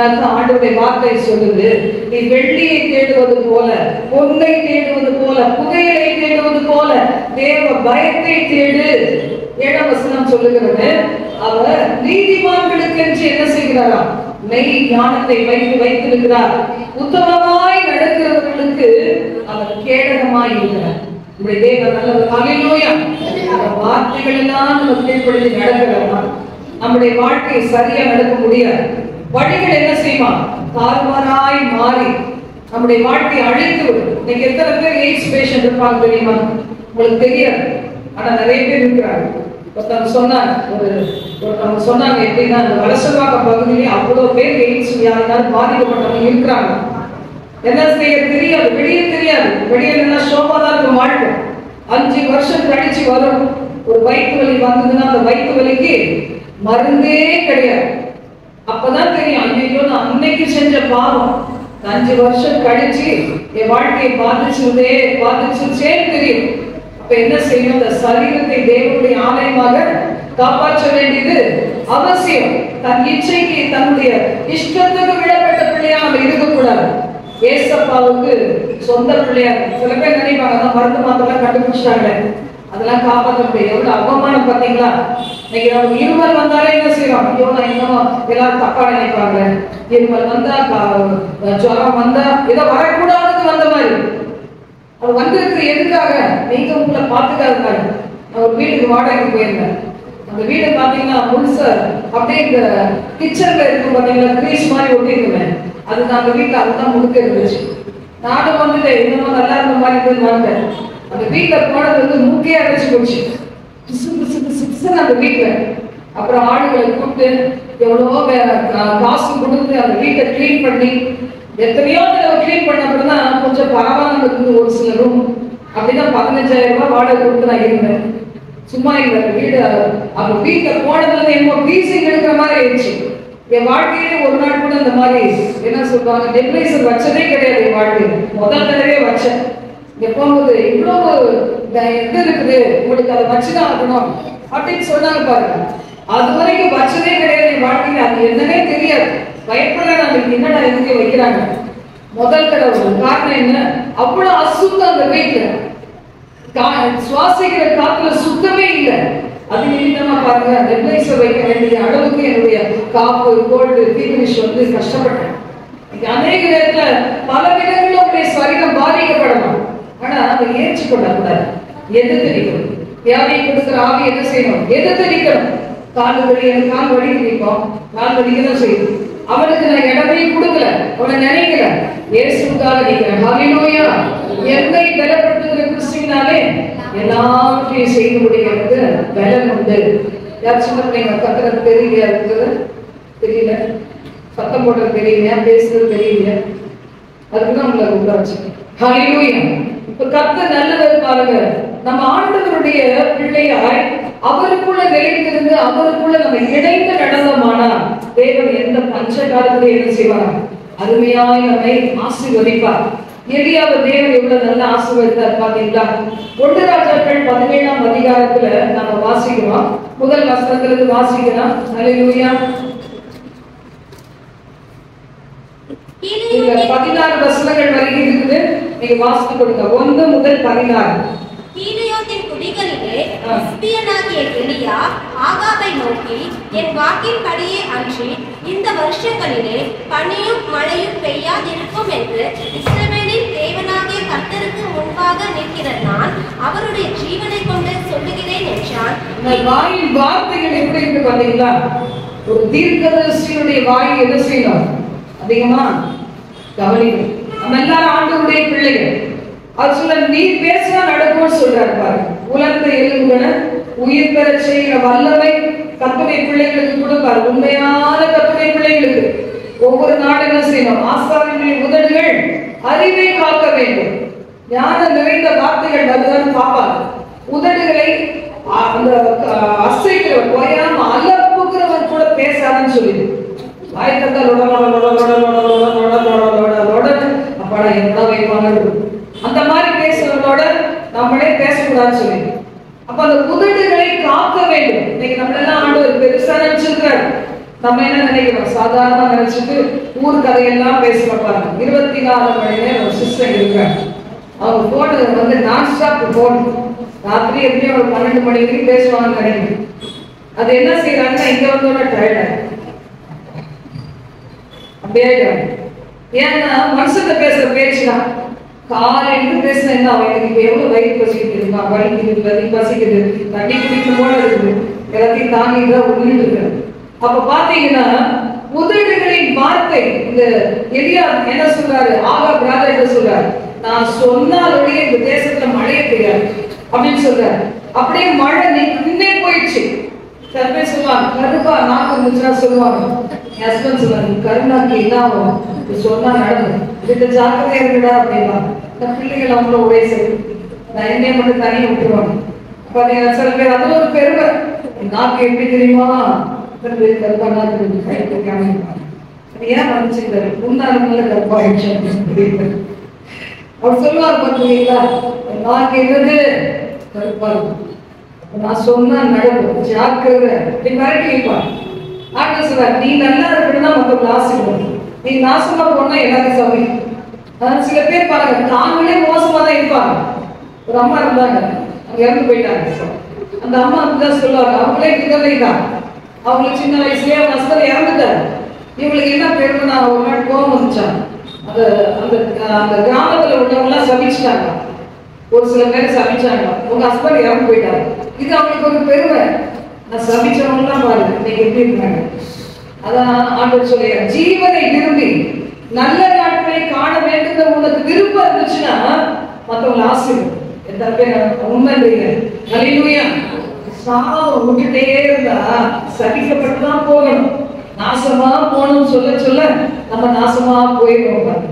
S1: ஆண்டவருடைய வார்த்தை சொல்லுது, நீ வெள்ளியை தேடுவது போல, பொன்னை தேடுவது போல, புகையலை தேடுவது போல தேவ பயத்தை தேடு. 7ஆம் வசனம் சொல்லுகிறது, அவர் நீதிமான்களுக்கு என்று என்ன செய்கிறாரா? மெய் ஞானத்தை வைத்திருக்கிறார். உத்தமமாய் நடக்கிறவர்களுக்கு அவர் கேடகமாய் இருக்கிறார். நம்முடைய தேவன் நல்லவர். ஹல்லேலூயா. அந்த வார்த்தைகள் எல்லாம் நம்ம கீழ்ப்படிந்து நடக்கிறோமா? நம்முடைய வாழ்க்கையை சரியா நடக்க முடியாது. வழிகள் என்ன செய்யுமா? தாறுமாறாய் மாறி நம்முடைய வாழ்க்கையை அழித்து விடும். இன்னைக்கு எத்தனை பேர் எய்ட்ஸ் பேஷண்ட் இருப்பாங்க தெரியுமா? உங்களுக்கு தெரியாது, ஆனா நிறைய பேர் இருக்கிறாங்க. ஒருத்தவங்க சொன்னாங்க எப்படின்னா, அந்த வலசவாக்கம் பகுதியிலே அவ்வளவு பேர் எய்ட்ஸ் வியாதியால் பாதிக்கப்பட்டவங்க இருக்கிறாங்க. என்ன செய்ய தெரியாது, வெளியே தெரியாது. வெளியே என்ன சோபா தான் இருக்கும் வாழ்க்கை. 5 வருஷம் கழிச்சு வரும். ஒரு வயிற்று வலி வந்ததுன்னா அந்த வயிற்று வலிக்கு மருந்தே கிடையாது. அப்பதான் தெரியும், ஐயோ நான் அன்னைக்கு செஞ்ச பாவம் 5 வருஷம் கழிச்சு என் வாழ்க்கையை பாதிச்சுச்சேன்னு தெரியும். அப்ப என்ன செய்யணும்? அந்த சரீரத்தை தேவனுடைய ஆலயமாக காப்பாற்ற வேண்டியது அவசியம். தன் இச்சைக்கு, தன்னுடைய இஷ்டத்துக்கு விடப்பட்ட பிள்ளையா நம்ம இருக்கக்கூடாது. ஏசப்பாவுக்கு சொந்த பிள்ளையா. சில பேர் நினைப்பாங்க, அதான் மருந்து மாத்திரம் கண்டுபிடிச்சாங்களே, அதெல்லாம் காப்பாற்ற முடியும். எவ்வளவு அவமானம் பார்த்தீங்களா? இன்னைக்கு நமக்கு இருமல் வந்தாலே என்ன செய்யறோம்? ஐயோ நான் இன்னும் எல்லாரும் தப்பா நினைப்பாங்க. இருமல் வந்தா, ஜுரம் வந்தா, இதை வரக்கூடாதுன்னு வந்த மாதிரி. அது வந்திருக்கு எதுக்காக? நீங்க உங்களை பாத்துக்காதுக்காக. நான் ஒரு வீட்டுக்கு வாடகைக்கு போயிருந்தேன். அந்த வீடு பாத்தீங்கன்னா முழுச அப்படியே இந்த கிச்சன்ல இருக்கும் பாத்தீங்களா, கிரீஸ் மாதிரி ஒட்டிருக்குவேன். அது அந்த வீட்டுல அதுதான் முழுக்க இருந்துச்சு. நானும் வந்துட்டு இன்னமும் நல்லா இருந்த மாதிரி இருந்தேன். அந்த வீட்டுல போனது வந்து மூக்கையே அடைச்சு போச்சு. அந்த வீட்டுல அப்புறம் ஆளுகளை கூப்பிட்டு எவ்வளவோ காசு கொடுத்து அந்த வீட்டை கிளீன் பண்ணி, எத்தனையோ தடவை கிளீன் பண்ண அப்புறம் தான் கொஞ்சம் பரவாயில்ல இருந்து. ஒரு சில ரூம் அப்படிதான் 15,000 ரூபாய் வாடகை கொடுத்து நான் இருந்தேன். சும்மா இல்லை வீடு. அப்ப வீட்டுல போனதுல என்னமோ பீசிங் எடுக்கிற மாதிரி ஆயிடுச்சு. என் வாழ்க்கையிலே ஒரு நாள் கூட அந்த மாதிரி என்ன சொல்லுவாங்க, நெப்ளைசர் வச்சதே கிடையாது. என் வாழ்க்கையில முதல் தடவை வச்சேன். எப்போது இவ்வளவு எது இருக்குது உங்களுக்கு, அதை வச்சுதான் ஆகணும் அப்படின்னு சொன்னாங்க பாருங்க. அது வரைக்கும் வச்சதே கிடையாது என் வாழ்க்கையில. அது என்னன்னே தெரியாது. பயப்பட நாளைக்கு என்னடா எதுக்கே வைக்கிறாங்க. முதல் தடவை. காரணம் என்ன? அவ்வளவு அசுத்தம் அந்த வீட்டுல. சுவாசிக்கிற காத்துல சுத்தமே இல்லை. அது நிமித்தமா பாருங்க, நெப்ளைசர் வைக்க வேண்டிய அளவுக்கு என்னுடைய காப்பு, கோல்டு, பீனிஷ் வந்து கஷ்டப்பட்டேன். அநேக நேரத்துல பல விதங்களும் உடைய சரீரம் பாதிக்கப்படலாம். ஆனா அதை ஏற்றுக்கொள்ளக்கூடாது, எதிர்த்து நிற்கணும். வியாதியை கொடுக்கிற ஆவி என்ன செய்யணும்? எதிர்த்து நிற்கணும். கால் வலி நிற்போம், கால் வலிக்கதான் செய்யும். அவனுக்கு நான் இடமே கொடுக்கல, அவனை நினைக்கல, இயேசுக்காக நிற்கிறேன். ஹல்லேலூயா. என்னை பலப்படுத்துகிற கிறிஸ்துவினாலே எல்லாவற்றையும் செய்து முடிக்கிறது பலன் உண்டு. யார் சின்ன பிள்ளைங்க கத்துறது தெரியலையா? இருக்குது தெரியல, சத்தம் போடுறது தெரியலையா, பேசுறது தெரியலையா? அதுக்குதான் உங்களை உட்காச்சு. ஹல்லேலூயா. இப்ப கர்த்தர் நல்லவர் பாருங்க. நம்ம ஆண்டவருடைய பிள்ளையாய் அவருக்குள்ள நிலைத்திருந்து அவருக்குள்ள நம்ம இணைந்து நடந்தோமானா தேவன் எந்த பஞ்ச காலத்திலே என்ன செய்வார்? அருமையாய் நம்மை ஆசீர்வதிப்பார். எலியாவை தேவன் எவ்வளவு நல்ல ஆசீர்வதித்தார் பாத்தீங்களா? 1 ராஜாக்கள் 17ஆம் அதிகாரத்துல நம்ம வாசிக்கிறோம். முதல் வசனத்திலிருந்து வாசிக்கலாம். ஹல்லேலூயா. 16 வசனங்கள் வரைக்கும் இருக்குது. நீங்க வாசித்து கொடுங்க. 1 முதல் 16.
S2: கீலேயோத்தின் குடிகளிலே கிஸ்பியனாகிய எலியா ஆகாபை நோக்கி, என் வாக்கின்படியே அன்றி இந்த வருஷங்களிலே பனியும் மழையும் பெய்யாதிருக்கும் என்று இஸ்ரவேலின் தேவனாகிய கர்த்தருக்கு முன்பாக நிற்கிற நான் அவருடைய ஜீவனை கொண்டு சொல்லுகிறேன் என்றான்.
S1: வாயின் வார்த்தைகள் எப்படி இருக்கு பாத்தீங்களா? ஒரு தீர்க்கதரிசியுடைய வாய் என்ன செய்யணும்? அதிகமா கவனிக்கணும். நம்ம எல்லாரும் ஆண்டவருடைய பிள்ளைகள். அது சொல்ல நீ பேசினா நடக்கும்னு சொல்றாரு பாருங்க. உலர்ந்த எலும்புகளை உயிர் பெற செய்கிற வல்லமை கர்த்தருடைய பிள்ளைகளுக்கு கொடுப்பார். உண்மையான கர்த்தருடைய பிள்ளைகளுக்கு ஒவ்வொரு நாடு என்ன செய்யணும்? ஆசாரியர்களின் உதடுகள் அறிவை காக்க வேண்டும். ஞானம் நிறைந்த வார்த்தைகள் அதுதான் பார்ப்பாங்க. உதடுகளை அந்த அசைக்கிறவன் ஓயாம அலப்புகிறவன் கூட பேசாதுன்னு சொல்லிடு. வாய்த்தா அப்பாடா என்ன வைப்பாங்க அந்த மாதிரி பேசுறவங்களோட நம்மளே பேசக்கூடாதுன்னு சொல்லி. அப்ப அந்த உதடுகளை காக்க வேண்டும். இன்னைக்கு நம்மளெல்லாம் ஆண்டவர் பெருசா நினைச்சிருக்கிறார். நம்ம என்ன நினைக்கிறோம்? சாதாரணமா நினைச்சிட்டு ஊர் கதையெல்லாம் பேசுறப்பாங்க. 24 மணி நேரம் சிஸ்டம் இருக்காங்க. அவங்க போனது வந்து நான் ஸ்டாப் போன். ராத்திரி எப்படியும் ஒரு 12 மணி வரைக்கும் பேசுவாங்க நினைக்கிறேன். அது என்ன செய்யறாங்கன்னா இங்க வந்தோட டயர்ட் அப்படியே. ஏன்னா மனுஷங்க பேசுற பேச்சுதான். காலையில பேசினா என்ன அவங்களுக்கு எவ்வளவு வயிறு பசிக்குது தெரியுமா? வலிக்குது, வலி பசிக்குது, தண்ணி குடிக்கும் போல இருக்குது, எல்லாத்தையும் தாங்கிட்டு தான் உருண்டு இருக்கு. அப்ப பாத்தீங்கன்னா உதடுகளின் வார்த்தை இந்த எலியா என்ன சொல்றாரு, ஆகா பிராதர்ட்ட சொல்றாரு, நான் சொன்னாலுடைய இந்த தேசத்துல மழையே பெய்யாது அப்படின்னு சொல்றாரு. அப்படியே மழை நின்னே போயிடுச்சு. சில பேர் சொல்லுவாங்க கருப்பா நாக்கு இருந்துச்சுன்னா சொல்லுவாங்க, என் ஹஸ்பண்ட் சொல்லுவாங்க கருணாக்கு என்ன சொன்னா நடக்கும், இதுக்கு ஜாக்கிரதையா இருக்குடா அப்படின்னா. இந்த பிள்ளைகள் அவங்களும் ஒரே சரி, நான் என்னைய மட்டும் தனியை விட்டுருவாங்க. பாத்தீங்கன்னா சில பேர் அது ஒரு பெருமை, நாக்கு எப்படி தெரியுமா கருப்பா நாக்கு கை வைக்காம இருப்பாங்க. ஏன் வந்துச்சு முன்னாள் கருப்பாயிடுச்சு அப்படின்னு அவர் சொல்லுவார். பார்த்தீங்களா நாக்கு என்னது கருப்பா இருக்கும், நான் சொன்னா நடக்கும், ஜாக்கிரதை அப்படி மிரட்டி வைப்பார். ஆண்டு சொல்றார், நீ நல்லா இருக்கணும்னா மற்றவங்க ஆசைப்படும், நீ நாசமா போனா எல்லாத்தையும் சமை. அதான் சில பேர் பாருங்க தாங்களே மோசமா தான் இருப்பாங்க. ஒரு அம்மா இருந்தாங்க, அவங்க இறந்து போயிட்டாங்க. அந்த அம்மா அப்படிதான் சொல்லுவாங்க, அவங்களே கிட்டதை தான், அவங்களுக்கு சின்ன வயசுலயே அவங்க ஹஸ்பண்ட் இறந்துட்டாரு. இவங்களுக்கு என்ன பெருமைனா ஒரு நாள் கோபம் வந்துச்சாங்க. அந்த அந்த அந்த கிராமத்துல உள்ளவங்க எல்லாம் சபிச்சுட்டாங்க. ஒரு சில பேர் சபிச்சாங்க, உங்க ஹஸ்பண்ட் இறந்து போயிட்டாரு. இது அவங்களுக்கு ஒரு பெருமை. நான் சபிச்சவங்க தான் பாருங்க இன்னைக்கு எப்படி இருக்காங்க. அதான் ஆண்டவர் சொல்லுங்க, ஜீவனை விரும்பி நல்ல நாட்களை காண வேண்டும் உனக்கு விருப்பம் இருந்துச்சுன்னா மற்றவங்களை ஆசீர்வதி. எத்தனை பேர் உண்மைன்றீங்க? ஹல்லேலூயா. சாபம் விட்டுட்டே இருந்தா சபிக்கப்பட்டுதான் போகணும். நாசமா போகணும்னு சொல்ல சொல்ல நம்ம நாசமா போயிடுவோம்.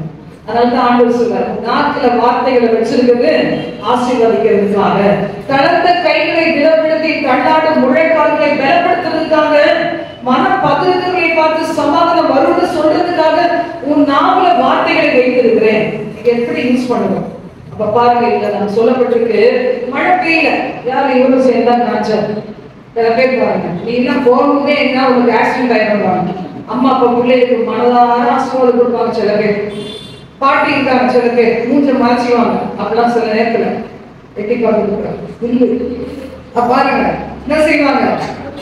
S1: அதனால்தான் ஆண்டவர் சொல்றாரு, நாக்குல வார்த்தைகளை வச்சிருக்கிறது ஆசீர்வதிக்கிறதுக்காக, தளர்ந்த கைகளை திடப்படுத்தி தள்ளாடும் முழங்கால்களை பலப்படுத்துறதுக்காக, மன பதறுகளை பார்த்து சமாதானம் வருவது சொல்றதுக்காக உன் நாவல வார்த்தைகளை வைத்திருக்கிறேன். எப்படி யூஸ் பண்ணுவோம்? அப்ப பாருங்க, இல்ல நான் சொல்லப்பட்டிருக்கு மழை பெய்யல, யார் இவரும் சேர்ந்தா காய்ச்சல். சில பேர் பாருங்க, நீ எல்லாம் போகும்போதே என்ன உங்களுக்கு ஆக்சிடென்ட் ஆயிடுவாங்க. அம்மா அப்பா பிள்ளைகளுக்கு மனதார ஆசீர்வாதம் கொடுப்பாங்க. சில பேர் பாட்டி இருக்காங்க, சில பேர் மூஞ்ச மாச்சிவாங்க. அப்படிலாம் சில நேரத்துல எட்டி பார்க்க பாருங்க என்ன செய்வாங்க,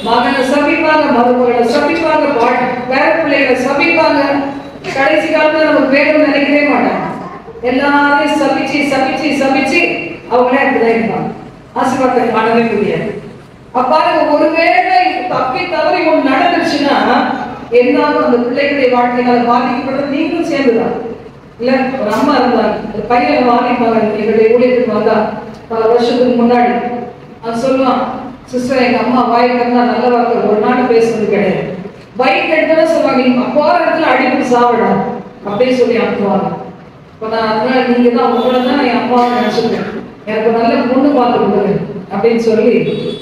S1: மகனை சபிப்பாங்க, மருமகளை சபிப்பாங்க, பேர பிள்ளைகளை சபிப்பாங்க. கடைசி காலத்துல நமக்கு வேணும்னு நினைக்கவே மாட்டாங்க. எல்லாரையும் சபிச்சு சபிச்சு சபிச்சு அவங்களே அப்படிதான் இருப்பாங்க. ஆசீர்வாதத்தை காணவே முடியாது. பாருங்க, ஒருவேளை தப்பி தவறி ஒன்று நடந்துச்சுன்னா என்னாலும் அந்த பிள்ளைகளுடைய வாழ்க்கையினால பாதிக்கப்படுறது நீங்களும் சேர்ந்துதான். இல்ல ஒரு அம்மா இருந்தாங்க, ஒரு பையன் வாங்கிப்பாங்க. எங்களுடைய ஊழியத்துக்கு வந்தா பல வருஷத்துக்கு முன்னாடி அவன் சொல்லுவான், சிஸ்டர் எங்க அம்மா வாய்க்கு இருந்தா நல்ல வார்த்தை ஒரு நாள் பேசுறது கிடையாது. பைக் எடுத்ததான் சொல்லுவாங்க, நீங்க போற இடத்துல அடிப்பட்டு சாப்பிடா அப்படின்னு சொல்லி அனுப்புவாங்க. இப்ப நான் அதனால நீங்க தான் உங்களை தான் என் அம்மாவை நினைச்சிருக்கேன், எனக்கு நல்ல பொண்ணு பார்த்து கொடுங்க அப்படின்னு சொல்லி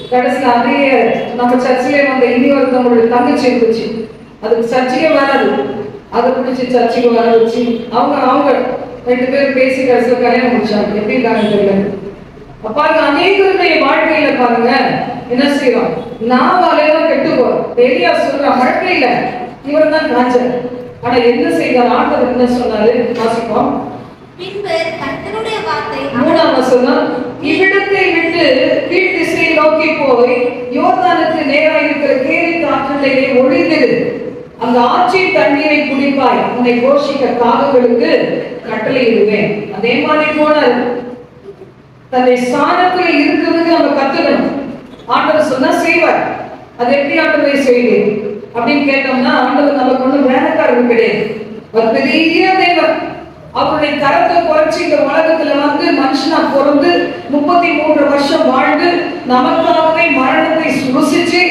S1: கடைசியில் அதே நம்ம சர்ச்சிலே வந்த இனி ஒருத்தவங்களுடைய தங்கச்சி இருந்துச்சு. அதுக்கு சர்ச்சையே வராது, அதை பிடிச்சி சர்ச்சைக்கு வர வச்சு அவங்க ரெண்டு பேரும் பேசி கடைசியில் கல்யாணம் முடிச்சாங்க. எப்படி இருக்காங்க தெரியல. பாருங்க, அநேகருடைய வாழ்க்கையில பாருங்க என்ன செய்யறோம், நான் வலையெல்லாம் கெட்டுப்போம். எலியா சொல்ற மழை இல்ல, இவர் தான் காய்ச்சல். ஆனா என்ன செய்தார், ஆண்டவர் என்ன சொன்னாரு வாசிப்போம்.
S2: பின்பு கர்த்தருடைய வார்த்தை
S1: 3ஆம் வசனம், இவ்விடத்தை விட்டு கீழ் திசையை நோக்கி போய் யோர்தானுக்கு நேராக இருக்கிற கேரித் ஆற்றலையே ஒழிந்திரு, அந்த ஆற்றின் தண்ணீரை குடிப்பாய், உன்னை போஷிக்க காகங்களுக்கு கட்டளையிடுவேன். அதே மாதிரி போனார். தன்னை ஸ்தானத்துல இருக்கிறதுக்கு நம்ம கத்துக்கணும். ஆண்டவர் சொன்னா செய்வார். அது எப்படி ஆண்டவரை செய்வேன் அப்படின்னு கேட்டோம்னா, ஆண்டவர் நமக்கு ஒன்றும் வேலைக்காரர்கள் கிடையாது, ஒரு பெரிய தேவன். அவருடைய கரத்தை குறைச்சி இந்த உலகத்துல வந்து மனுஷனா பிறந்து 33 வருஷம் வாழ்ந்து நமக்காகவே மரணத்தை ருசிச்சு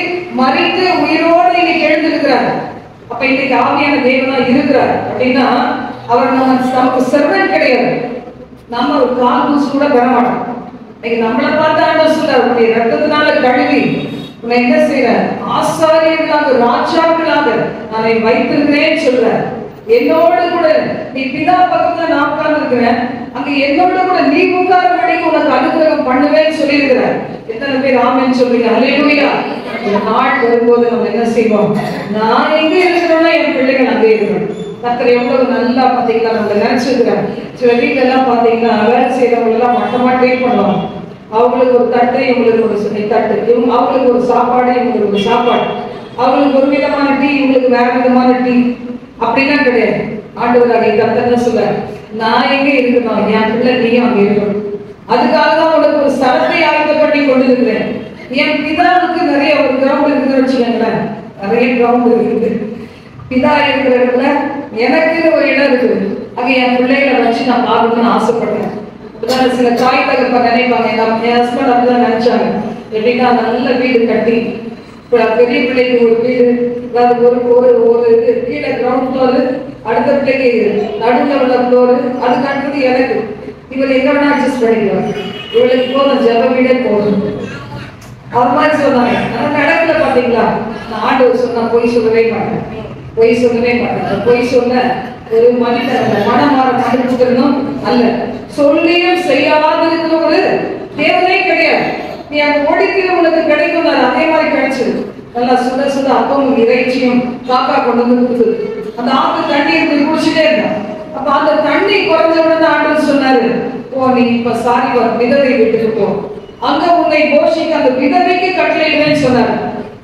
S1: மறித்து உயிரோடு இன்னைக்கு எழுந்திருக்கிறார். அப்ப இன்னைக்கு ஆவியான தேவனா இருக்கிறார் அப்படின்னா அவர் நமக்கு சர்வன் கிடையாது. நம்ம ஒரு கால் தூசு கூட பெற மாட்டோம். இன்னைக்கு நம்மளை பார்த்து ஆண்டவர் சொல்றார், உன்னுடைய ரத்தத்தினால கழுவி உன்னை என்ன செய்யற ஆசாரியர்களாக ராஜாக்களாக நான் வைத்திருக்கிறேன்னு சொல்றார். என்னோடு கூட நீ பிதா பக்கத்துல நான் உட்கார்ந்து இருக்கிறேன், அங்க என்னோட கூட நீ உட்காரும்படி உனக்கு அனுகிரகம் பண்ணுவேன்னு சொல்லி இருக்கிறார். எத்தனை பேர் ஆமென்னு சொல்றீங்க? ஹல்லேலூயா. ஒரு நாள் வரும்போது நம்ம என்ன செய்வோம், நான் எங்க இருக்கிறோம்னா என் பிள்ளைகள் அங்கே இருக்கணும். கர்த்தர் எவ்வளவு நல்லா பாத்தீங்கன்னா நம்ம நினைச்சிருக்கிறாங்க. சில வீட்டுல எல்லாம் பாத்தீங்கன்னா வேலை செய்யறவங்க எல்லாம் மட்டமா ட்ரீட் பண்ணுவாங்க. அவங்களுக்கு ஒரு தட்டு, இவங்களுக்கு ஒரு தட்டு, அவங்களுக்கு ஒரு சாப்பாடு, இவங்களுக்கு ஒரு சாப்பாடு, அவங்களுக்கு ஒரு விதமான டீ, இவங்களுக்கு வேற விதமான டீ, அப்படிலாம் கிடையாது. ஆண்டவராக கர்த்தர் சொல்ல, நான் எங்க இருக்கணும், என் பிள்ளை நீயும் அங்க இருக்கணும். அதுக்காக தான் உனக்கு ஒரு ஸ்தலத்தை ஆயத்தம் பண்ணி கொண்டு இருக்கிறேன். என் பிதாவுக்கு நிறைய ஒரு கிரவுண்ட் இருக்குன்னு வச்சுக்கோங்களேன், நிறைய கிரவுண்ட் இருக்குது. பிதா இருக்கிற இடத்துல எனக்கு ஒரு இடம் இருக்குது. அங்க என் பிள்ளைகளை வச்சு நான் பார்க்கணும்னு ஆசைப்படுறேன். சில தாய் தகப்ப நினைப்பாங்க, என் ஹஸ்பண்ட் அப்படிதான் நினைச்சாங்க. எப்படின்னா நல்ல வீடு கட்டி பெரிய பிள்ளைக்கு ஒரு வீடு, அதாவது ஒரு ஒரு இது கீழே கிரவுண்ட் ஃப்ளோரு, அடுத்த பிள்ளைக்கு நடுவில் உள்ள ஃப்ளோரு, அதுக்கு அடுத்தது எனக்கு. இவர் எங்க வேணா அட்ஜஸ்ட் பண்ணிடுவாங்க. இவளுக்கு போதும் ஜெப வீடே போதும் அது மாதிரி சொன்னாங்க. ஆனா நடக்கல. பாத்தீங்களா, நான் ஆண்டவர் சொன்னா பொய் சொல்லவே மாட்டேன், பொய் சொல்லவே மாட்டேன். பொய் சொல்ல ஒரு மனிதன் மனமாற மன்னிப்புக்கணும் அல்ல, சொல்லியும் செய்யாதிருக்கிற ஒரு தேவனே கிடையாது. நீ அந்த ஓடிக்கிற உனக்கு கிடைக்கும், அதே மாதிரி கிடைச்சது. நல்லா சுட சுட அப்பமும் இறைச்சியும் காக்கா கொண்டு வந்து கொடுத்தது. அந்த ஆத்து தண்ணி இருந்து குடிச்சுட்டே இருந்தான். அப்ப அந்த தண்ணி குறைஞ்ச உடனே ஆண்டவர் சொன்னாரு, ஓ நீ இப்ப சாரி விதவை வீட்டுக்கு போ, அங்க உன்னை போஷிக்க அந்த விதவைக்கு கட்டளையிடுவேன்னு சொன்னாரு.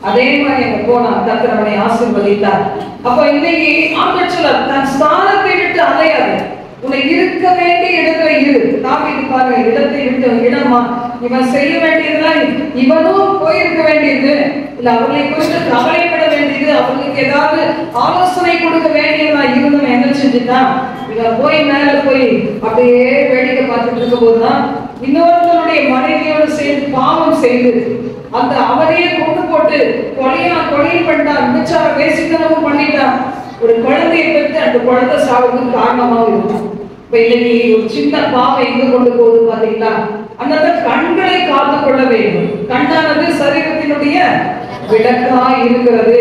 S1: அதே மாதிரி அங்க போனா கர்த்தர் அவனை ஆசீர்வதித்தார். அப்ப இன்னைக்கு ஆண்டவர் சொல்றார், தன் ஸ்தானத்தை விட்டு அலையாது, உன்னை இருக்க வேண்டிய இடத்துல இரு. தாவீது பாருங்க, இடத்தை விட்டு இடமா இவன் செய்ய வேண்டியதுலாம் இவனும் போயிருக்க வேண்டியது இல்ல, அவர்களை குறித்து கவலைப்பட வேண்டியது, அவர்களுக்கு ஏதாவது ஆலோசனை கொடுக்க வேண்டியதா இருந்தும் என்ன செஞ்சுட்டான், இவன் போய் மேல போய் அப்படியே வேடிக்கை பார்த்துட்டு இருக்கும் போதுதான் இன்னொருத்தருடைய மனைவியோடு சேர்ந்து பாவம் செய்து அந்த அவரையே கொண்டு போட்டு கொலையும் பண்ணிட்டான், விபச்சார வேசித்தனமும் பண்ணிட்டான். ஒரு குழந்தையை பெற்று அந்த குழந்தை சாவுக்கு காரணமாக இருக்கும். இப்ப இன்னைக்கு ஒரு சின்ன பாவம் எங்க கொண்டு போகுது பாத்தீங்களா, அந்த கண்களை காத்து கொள்ள வேண்டும். கண்ணானது சரீரத்தினுடைய விளக்கா இருக்கிறது.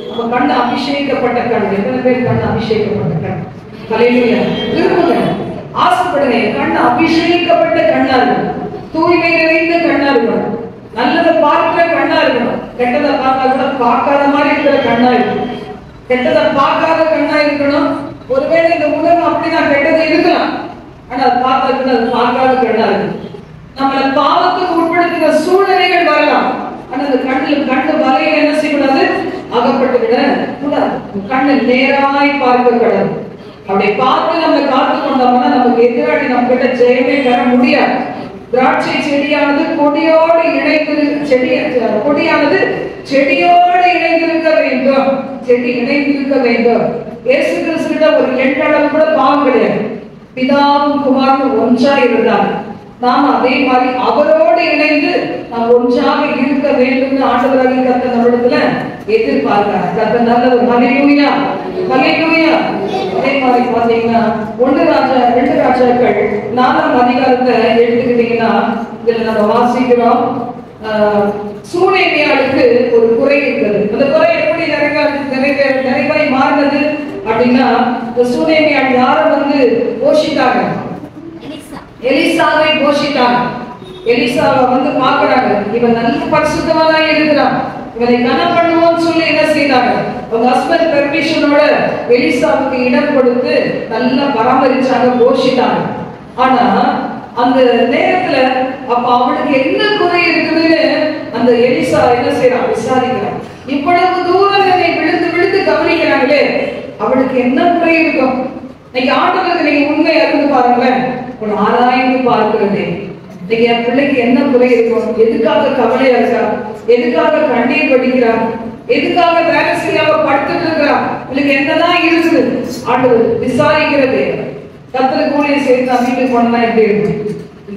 S1: நம்ம கண் அபிஷேகப்பட்ட கண். எத்தனை பேர் கண் அபிஷேகப்பட்ட கண்? ஹல்லேலூயா. விரும்புங்க, ஆசைப்படுங்க, கண் அபிஷேகப்பட்ட கண்ணா இருக்கணும், தூய்மை நிறைந்த கண்ணா இருக்கணும், நல்லதை பார்க்கிற கண்ணா இருக்கணும், கெட்டதை பார்த்தா கூட பார்க்காத மாதிரி இருக்கிற கண்ணா இருக்கணும், கெட்டதை பார்க்காத கண்ணா இருக்கணும். ஒருவேளை இந்த உலகம் அப்படிதான் கெட்டதை இருக்கலாம், ஆனா அதை பார்த்தா அது பார்க்காத கண்ணா இருக்கணும். நம்மளை பாவத்துக்கு உட்படுத்துகிற சூழ்நிலைகள் வரலாம், ஆனா அந்த கண்ணு வலையில என்ன செய்யக்கூடாது, அகப்பட்டு விட கூடாது. கண்ணு நேராய் பார்க்க கூடாது. அப்படி பார்த்து நம்ம காத்து கொண்டோம்னா நமக்கு எதிராளி நம்ம கிட்ட ஜெயமே பெற முடியாது. திராட்சை செடியானது கொடியோடு கொடியானது செடியோடு இணைந்திருக்க வேண்டும். செடி இணைந்திருக்க வேண்டும். இயேசு கிறிஸ்துவிட ஒரு எண்ணளவு கூட பாவம் கிடையாது. பிதாவும் குமாரனும் ஒன்றா இருந்தார். நாம் அதே மாதிரி அவரோடு இணைந்து நாம் ஒன்றாக இருக்க வேண்டும். ஆண்டவராகிய கர்த்தர் நம்மிடத்துல எதிர்பார்க்கிறார். கர்த்தர் நல்லவர். ஹல்லேலூயா, ஹல்லேலூயா. அதே மாதிரி பாத்தீங்கன்னா 2 ராஜாக்கள் 4ஆம் அதிகாரத்தை எடுத்துக்கிட்டீங்கன்னா இதுல நம்ம வாசிக்கிறோம், சூனேமியாளுக்கு ஒரு குறை இருக்கிறது. அந்த குறை எப்படி நிறைவாய் மாறினது அப்படின்னா, இந்த சூனேமியாள் யாரை வந்து போஷித்தாங்க, எலிசாவை போஷித்தாங்க. எலிசாவை வந்து பாக்குறாங்க, இவன் நல்ல பரிசுத்தமானதா இருக்கிறான், இவனை கனம் பண்ணுவோம்னு சொல்லி என்ன செய்தாங்க, அவங்க ஹஸ்பண்ட் பெர்மிஷனோட எலிசாவுக்கு இடம் கொடுத்து நல்லா பராமரிச்சாங்க, போஷித்தாங்க. ஆனா அந்த நேரத்துல அப்ப அவனுக்கு என்ன குறை இருக்குதுன்னு அந்த எலிசா என்ன செய்யறான், விசாரிக்கிறான். இவ்வளவு தூரம் என்னை விழுந்து விழுந்து கவனிக்கிறாங்களே, அவளுக்கு என்ன குறை இருக்கும்? இன்னைக்கு ஆண்டவருக்கு நீங்க உண்மை அறிந்து பாருங்களேன், ஒரு ஆராய்ந்து பார்க்கிறது. இன்னைக்கு என் பிள்ளைக்கு என்ன குறை இருக்கும், எதுக்காக கவலையா இருக்கா, எதுக்காக கண்ணீர் வடிக்கிறார், எதுக்காக வேலை செய்யாம படுத்துட்டு இருக்கிறா, இவளுக்கு என்னதான் இருக்குது, ஆண்டவர் விசாரிக்கிறது. கர்த்தருக்கு ஊழியம் செய்து நான் வீட்டுக்கு போனா எப்படி இருக்கும்,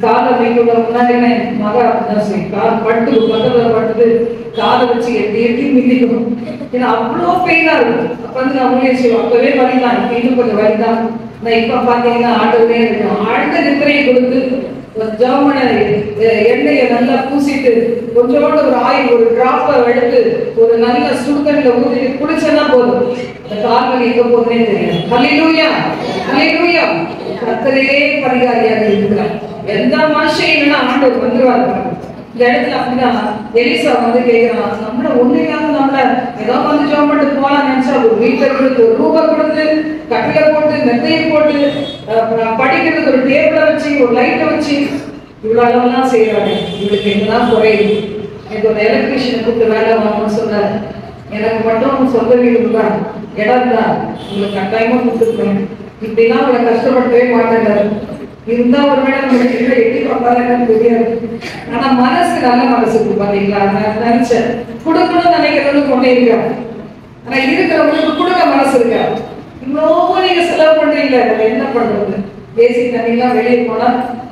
S1: காலை வைக்க முன்னாடி மகா அப்படிதான் செய்யும், கால் பட்டு பக்கத்துல பட்டுது, காலை வச்சு எட்டி எட்டி மிதிக்கணும். ஏன்னா அவ்வளோ பெயினா இருக்கும். அப்ப வந்து நான் ஊழியம் செய்வோம், அப்பவே வலிதான், இன்னும் கொஞ்சம் வலிதான். நான் இப்ப பாத்தீங்கன்னா ஆண்டவரே இருக்கும், ஆழ்ந்த நித்திரையை கொடுத்து ஒரு ஜாமன எண்ணெயை நல்லா பூசிட்டு கொஞ்சோட ஒரு ஆயில் ஒரு டிராப்பை எடுத்து ஒரு நல்ல சுடுதண்ணில ஊற்றிட்டு குளிச்சா போதும், அந்த கால்கள் எங்க போதுன்னே தெரியும். ஹல்லேலூயா, ஹல்லேலூயா. கர்த்தரே பரிகாரியாக இருக்கிறார். எந்த மனுஷன் இல்லைன்னா ஆண்டவர் வந்துருவாங்க. இந்த இடத்துல அப்படிதான் எலிசா வந்து கேட்கிறான், நம்மள ஒண்ணு இல்லாம நம்மள ஏதோ வந்து ஜோம் பண்ணிட்டு போலாம் நினைச்சா ஒரு வீட்டை கொடுத்து ஒரு ரூபா கொடுத்து கட்டில போட்டு மெத்தையை போட்டு படிக்கிறதுக்கு ஒரு டேபிளை வச்சு ஒரு லைட்டை வச்சு இவ்வளவு அளவெல்லாம் செய்யறாங்க. இவளுக்கு என்னதான் குறையுது. எனக்கு ஒரு எலக்ட்ரிஷியனை கூப்பிட்டு வேலை வாங்கணும்னு சொன்னாரு. எனக்கு மட்டும் சொந்த வீடு தான் இடம் தான், உங்களுக்கு கட்டாயமா கொடுத்துருக்கேன், இப்படிலாம் அவளை கஷ்டப்படவே மாட்டேங்கிறாரு. இருந்தா ஒரு வேலை நம்ம எட்டி பார்த்தாலும் தெரியாது. ஆனா மனசு நல்ல மனசுக்கு பாத்தீங்களா, நான் நினைச்சேன் கொடுக்கணும்னு நினைக்கிறவங்க கொண்டே இருக்காங்க. ஆனா இருக்கிறவங்களுக்கு கொடுக்க மனசு இருக்கா? இவ்வளவு நீங்க செலவு பண்றீங்களா, என்ன பண்றது? பேசிக் தண்ணி எல்லாம் வெளியே போனா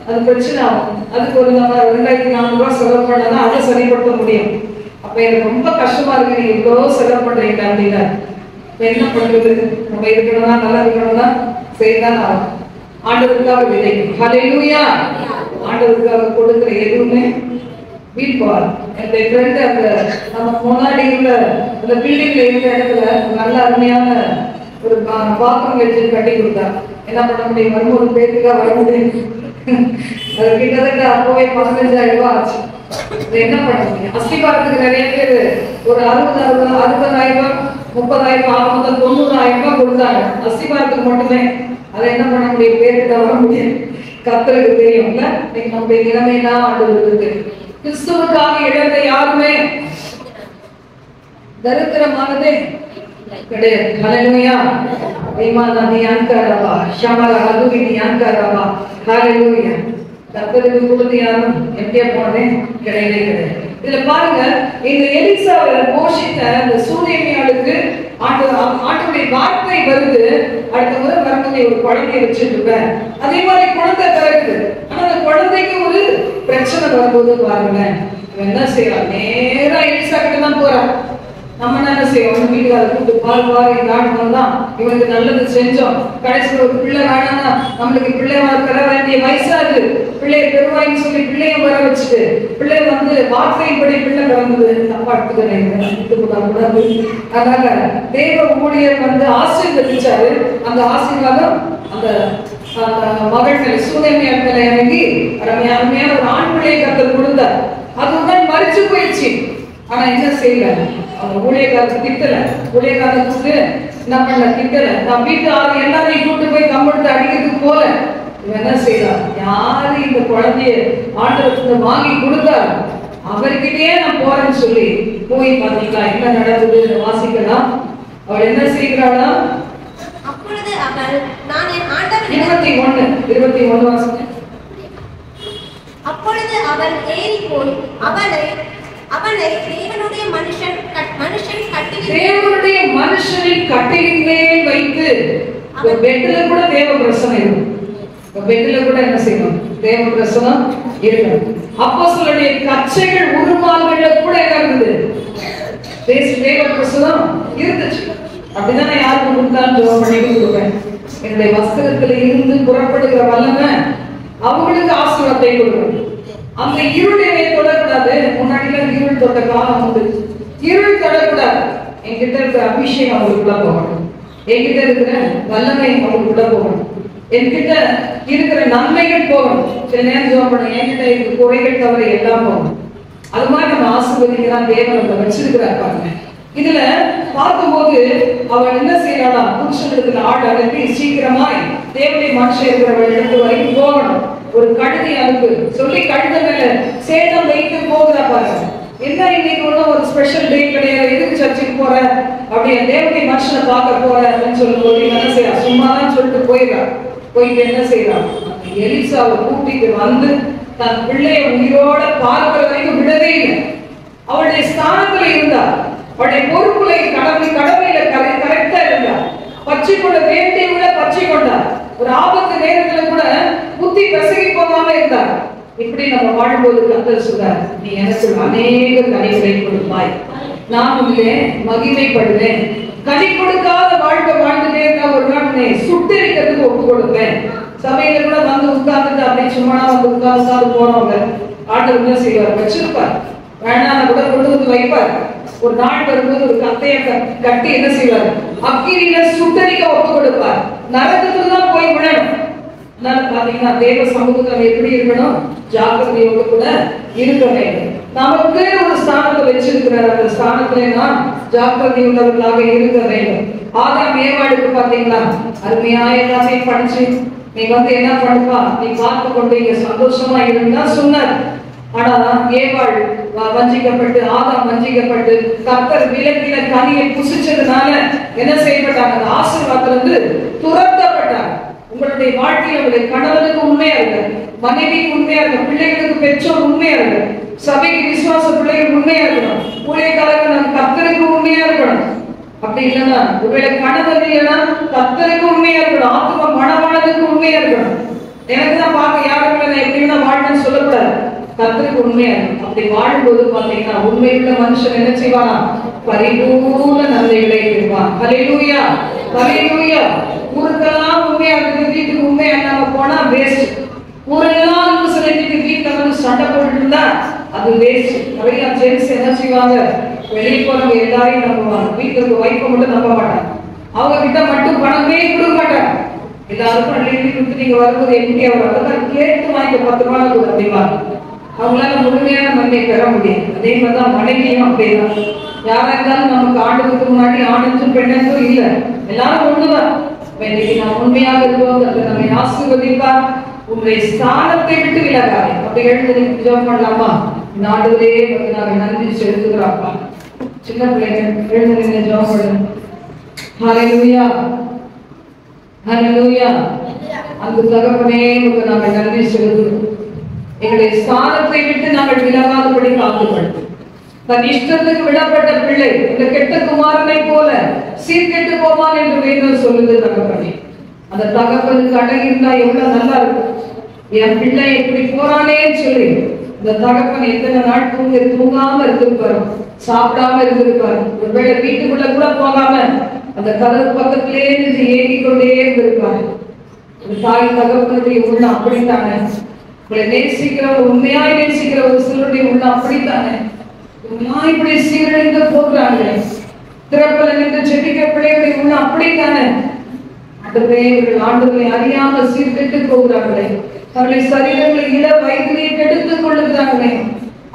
S1: அது பிரச்சனை ஆகும். அதுக்கு ஒரு நம்ம 2400 ரூபாய் செலவு பண்ணா அதை சரிப்படுத்த முடியும். அப்ப எனக்கு ரொம்ப கஷ்டமா இருக்கு, நீங்க இவ்வளவு செலவு பண்றீங்க அப்படின்னா என்ன பண்றது? நம்ம இருக்கணும்னா நல்லா இருக்கணும்னா செய்தான் ஆகும். ஆண்டவருக்காக விதை. ஹல்லேலூயா. ஆண்டவருக்காக கொடுக்கிற எதுவுமே வீட்பார். என்னுடைய ஃப்ரெண்ட் அந்த நம்ம முன்னாடி இருந்த அந்த பில்டிங்ல இருந்த இடத்துல நல்ல அருமையான ஒரு பாத்ரூம் வச்சு கட்டி கொடுத்தார். என்ன பண்ண முடியும், வரும்போது பேருக்காக வர முடியும். அது கிட்டத்தட்ட அப்போவே 15,000 ரூபாய் ஆச்சு. என்ன பண்ண முடியும்? அஸ்திபாரத்துக்கு நிறைய பேர் ஒரு 60,000 60,000 30,000 ஆகும் 90,000 ரூபாய் கொடுத்தாங்க அஸ்திபாரத்துக்கு மட்டுமே. அதை என்ன பண்ண முடியும்? பேருக்கிட்ட வர முடியும். கர்த்தருக்கு தெரியும்ல இன்னைக்கு நம்முடைய நிலைமைனா ஆண்டவருக்கு தெரியும். கிறிஸ்துவுக்காக இழந்த யாருமே தரித்திரமானதே கிடையாது. ஹல்லேலூயா. ஈமானா நீ அன்கரவா ஷமரா அதுவி நீ அன்கரவா. ஹல்லேலூயா. கர்த்தருக்கு கொடுத்து யாரும் எப்படியே போனதே கிடையவே கிடையாது. இதுல பாருங்க, இந்த எலிசாவை போஷித்த அந்த சூரியமியாளுக்கு ஆண்டவருடைய வார்த்தை வருது. அடுத்த முறை வரும்போது ஒரு குழந்தைய வச்சுட்டு இருப்பேன், அதே மாதிரி குழந்தை பிறகுது. ஆனா அந்த குழந்தைக்கு ஒரு பிரச்சனை வரும்போது பாருங்களேன், என்ன செய்யறான்? நேரா எலிசா கிட்ட தான் போறான். நம்ம என்ன செய்வோம்? வீட்டுக்கார கூப்பிட்டு பாரு நாடு தான் இவனுக்கு நல்லது செஞ்சோம், கடைசியில் ஒரு பிள்ளை வேணாம்னா நம்மளுக்கு பிள்ளை பெற வேண்டிய வயசாது, பிள்ளைய பெருவாயின்னு சொல்லி பிள்ளைய வர வச்சுட்டு பிள்ளை வார்த்தைப்படி பிள்ளை பிறந்தது தப்பா எடுத்துக்கூடாது. அதனால தேவ ஊழியர் ஆசீர்வதிச்சாரு. அந்த ஆசீர்வாதம் அந்த மகள்களை சூதேமியாட்களை இறங்கி அருமையான ஒரு ஆண் பிள்ளையை கர்த்தர் கொடுத்தார். அதுதான் மறிச்சு போயிடுச்சு. ஆனா என்ன செய்யல, அவங்க ஊழியக்காரர் திட்டல. ஊழியக்காரருக்கு என்ன பண்ணல, திட்டல. நான் வீட்டு ஆறு எல்லாரையும் கூட்டு போய் கம்பெடுத்து அடிக்கிறதுக்கு போல. இவன் என்ன செய்யறான்? யாரு இந்த குழந்தைய ஆண்டவருக்கு வாங்கி கொடுத்தாரு அவர்கிட்டயே நான் போறேன்னு சொல்லி போய் பாத்தீங்களா என்ன நடந்தது வாசிக்கலாம். அவள் என்ன செய்கிறாளா?
S2: அப்பொழுது அவள் நான் என் ஆண்டவன்
S1: 21 வாசிக்க.
S2: அப்பொழுது அவள் ஏறி போய் அவனை தேவனுடைய
S1: மனுஷனின் கட்டிலின் மேல் வைத்து, பெட்ல கூட தேவ பிரசனம் இருக்கும். பெட்ல கூட என்ன செய்யணும்? தேவ பிரசனம் இருக்கணும். அப்போஸ்தலருடைய கச்சைகள் உருமால்கள்ல கூட என்ன இருந்தது? தேவ பிரசனம் இருந்துச்சு. அப்படிதான் யாருக்கு கொடுத்தாலும் ஜெபம் பண்ணி கொடுப்பேன். என்னுடைய வஸ்திரத்துல இருந்து புறப்படுகிற வல்லமை அவங்களுக்கு ஆசீர்வாதத்தை கொடுக்கணும். அந்த இருளை தொடக்கூடாது. முன்னாடி இருள் தொட்ட காலம் உண்டு. இருள் தொடக்கூடாது. என்கிட்ட இருக்கிற அபிஷேகம் அவங்களுக்குள்ள போகணும். என்கிட்ட இருக்கிற வல்லமை அவங்களுக்குள்ள போகணும். என்கிட்ட இருக்கிற நன்மைகள் போகணும். சில நேரம் ஜெபம் பண்ண என்கிட்ட இருக்கிற குறைகள் தவிர எல்லாம் போகணும். அது மாதிரி நம்ம ஆசீர்வதிக்கிறான் தேவன் நம்ம வச்சிருக்கிறார் பாருங்க. இதுல பார்க்கும்போது அவள் என்ன செய்யறாளா? புருஷனிடத்துல ஆள் அனுப்பி சீக்கிரமாய் தேவனுடைய மனுஷன் இருக்கிற இடத்து வரைக்கும் போகணும். ஒரு கழுதை அனுப்பு சொல்லி கழுதை மேல சேதம் வைத்து போகிறா பாருங்க. என்ன இன்னைக்கு ஒன்றும் ஒரு ஸ்பெஷல் டே கிடையாது, எதுக்கு சர்ச்சுக்கு போற அப்படியே தேவனுடைய மனுஷனை பார்க்க போற அப்படின்னு சொல்லும்போது என்ன செய்யறா? சும்மாதான் சொல்லிட்டு போயிடா. போயிட்டு என்ன செய்யறா? எலிசாவை கூட்டிட்டு வந்து தன் பிள்ளைய உயிரோட பார்க்கிற வரைக்கும் விடவே இல்லை. அவளுடைய ஸ்தானத்துல இருந்தா, அவளுடைய பொறுப்புல கடமையில கரெக்டா இருந்தா, பச்சை கொண்ட வேண்டிய விட பச்சை கொண்டா. ஒரு ஆபத்து நேரத்துல கூட புத்தி கசகி போகாம இருந்தார். இப்படி நம்ம வாழும்போது கர்த்தர் சொல்றார், நீ எனக்கு அநேக கனிகளை கொடுப்பாய், நான் உன்னை மகிமைப்படுவேன். கனி கொடுக்காத வாழ்க்கை வாழ்ந்துட்டே இருந்தா ஒரு நாள் உன்னை சுட்டெரிக்கிறதுக்கு ஒப்பு கொடுப்பேன். சபையில கூட வந்து உட்கார்ந்துட்டு அப்படி சும்மா வந்து உட்கார்ந்து போனவங்க ஆண்டவர் என்ன செய்வார்? வச்சிருப்பார். வேணாம் கூட கொண்டு வந்து வைப்பார். ஒரு நாள் வரும்போது ஒரு கத்தைய கட்டி என்ன செய்வார்? அக்கினியில சுட்டரிக்க ஒப்பு கொடுப்பார். நரகத்துக்கு தான் போய் விழணும். பாத்தீங்கன்னா தேவ சமூகத்தில் எப்படி இருக்கணும்? ஜாக்கிரதையோடு கூட இருக்க வேண்டும். நமக்கு ஒரு ஸ்தானத்தை வச்சிருக்கிறார். அந்த ஸ்தானத்துல நாம் ஜாக்கிரதை உள்ளவர்களாக இருக்க வேண்டும். ஆதாம் ஏவாளுக்கு பாத்தீங்களா அருமையா எல்லாமே படிச்சு நீ என்ன பண்ணுவா, நீ பார்த்து கொண்டு இங்க சந்தோஷமா இருந்தா சொன்னார். ஆனா ஏவாள் வஞ்சிக்கப்பட்டு ஆதாம் வஞ்சிக்கப்பட்டு கர்த்தர் விலக்கின கனியை புசிச்சதுனால என்ன செய்யப்பட்டாங்க? அந்த ஆசீர்வாதத்திலிருந்து துரத்தப்பட்டாங்க. உங்களுடைய வாழ்க்கையில் உங்களுடைய கணவனுக்கு உண்மையா இருங்க, மனைவிக்கு உண்மையா இருங்க, பிள்ளைகளுக்கு பெற்றோர் உண்மையா இருங்க, சபைக்கு விசுவாச பிள்ளைகள் உண்மையா இருக்கணும், ஊழியக்காரர்கள் நம் கர்த்தருக்கு உண்மையா இருக்கணும். அப்படி இல்லைன்னா ஒருவேளை கணவன் இல்லைன்னா கர்த்தருக்கு உண்மையா இருக்கணும், ஆத்ம மனவாளனுக்கு உண்மையா இருக்கணும். எனக்கு தான் பார்க்க யாரும் இல்லை எப்படின்னா வாழ்ன்னு சொல்லக்கூடாது, கர்த்தருக்கு உண்மையா இருக்கும். அப்படி வாழும்போது பார்த்தீங்கன்னா உண்மையுள்ள மனுஷன் என்ன செய்வானா? பரிபூர்ண நன்மைகளை பெறுவான். ஹல்லேலூயா, ஹல்லேலூயா. ஊருக்கெல்லாம் உண்மையா இருக்கு, வீட்டுக்கு உண்மையா இல்லாம போனா வேஸ்ட். ஊரெல்லாம் சொல்லிட்டு வீட்டுல வந்து சண்டை போட்டு இருந்தா அது வேஸ்ட். நிறைய ஜென்ஸ் என்ன செய்வாங்க? வெளியே போறவங்க எல்லாரையும் நம்புவாங்க, வீட்டுக்கு வைப்ப மட்டும் நம்ப மாட்டாங்க. அவங்க கிட்ட மட்டும் பணமே கொடுக்க மாட்டாங்க. எல்லாருக்கும் அள்ளி கொடுத்து நீங்க வரும்போது எங்கே வரும் கேட்டு வாங்கி 10 ரூபாய் கூட அப்படிவாங்க. அவங்களால முழுமையான நன்மை பெற முடியும். அதே மாதிரிதான் மனைவியும் அப்படிதான். யாரா இருந்தாலும் நமக்கு ஆண்டுக்கு முன்னாடி ஆணுக்கும் பெண்ணுக்கும் இல்ல, எல்லாரும் ஒண்ணுதான். இன்னைக்கு நாம் உண்மையாக இருப்போம், அதை நம்மை ஆசீர்வதிப்பார். உங்களுடைய ஸ்தானத்தை விட்டு விலகாதே. அப்படி எழுந்து ஜெபம் பண்ணலாமா? நாடுகளே வந்து நாங்கள் நன்றி செலுத்துகிறாப்பா. சின்ன பிள்ளைங்க எழுந்து நின்று ஜெபம் பண்ணுங்க. ஹல்லேலூயா, ஹல்லேலூயா. அந்த தகப்பனே உங்களுக்கு நாங்கள் நன்றி செலுத்துகிறோம். எங்களுடைய ஸ்தானத்தை விட்டு நாங்கள் விலகாதபடி காத்துக்கொள்ளும். தன் இஷ்டத்துக்கு விடப்பட்ட பிள்ளை இந்த கெட்ட குமாரனை போல சீர்கெட்டு போவான் என்று வேதம் சொல்லுது. தகப்பனே, அந்த தகப்பனுக்கு அடங்கி இருந்தா எவ்வளவு நல்லா இருக்கும். என் பிள்ளை இப்படி போறானேன்னு சொல்லி இந்த தகப்பன் எத்தனை நாள் தூங்காம இருந்திருப்பாரு, சாப்பிடாம இருந்திருப்பாரு. ஒருவேளை வீட்டுக்குள்ள கூட போகாம அந்த கதவு பக்கத்திலே இருந்து ஏங்கிக் கொண்டே இருந்திருப்பாரு. தாய் தகப்பனுடைய உள்ள அப்படித்தானே? உங்களை நேசிக்கிற உண்மையாய் நேசிக்கிற ஒரு சிலருடைய உள்ள அப்படித்தானே? உண்மையாய் இப்படி சீரழிந்து போகிறாங்க. திறப்பல நின்று ஜெபிக்க பிள்ளைகளுடைய உள்ள அப்படித்தானே? ஆண்டுகளை அறியாம சீர்கெட்டு போகிறார்களே, அவர்களை சரீரங்களை இள வயதிலே கெடுத்துக் கொள்ளுகிறார்களே,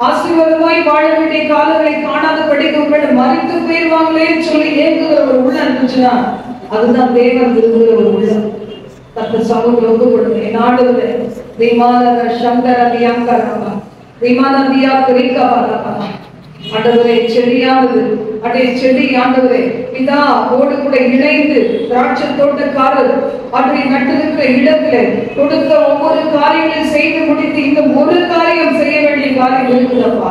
S1: ஆசீர்வாதமாய் வாழ வேண்டிய காலங்களை காணாதபடி மறித்து போயிருவாங்களேன்னு சொல்லி ஏங்குகிற ஒரு உள்ள இருந்துச்சுன்னா அதுதான் தேவன் விரும்புகிற ஒரு உள்ளம். தத்த சமூகம் ஒப்பு கொடுங்க. நாடுகளே விமான சங்கர வியாங்கரமா விமான வியா பிரிக்கவாதமா ஆண்டவரே, செடியானது அடே செடி ஆண்டவரே பிதா ஓடு கூட இணைந்து திராட்சை தோட்டக்காரர் அப்படி நட்டிருக்கிற இடத்துல கொடுத்த ஒவ்வொரு காரியங்களையும் செய்து முடித்து இந்த ஒரு காரியம் செய்ய வேண்டிய காரியம் இருக்குதப்பா.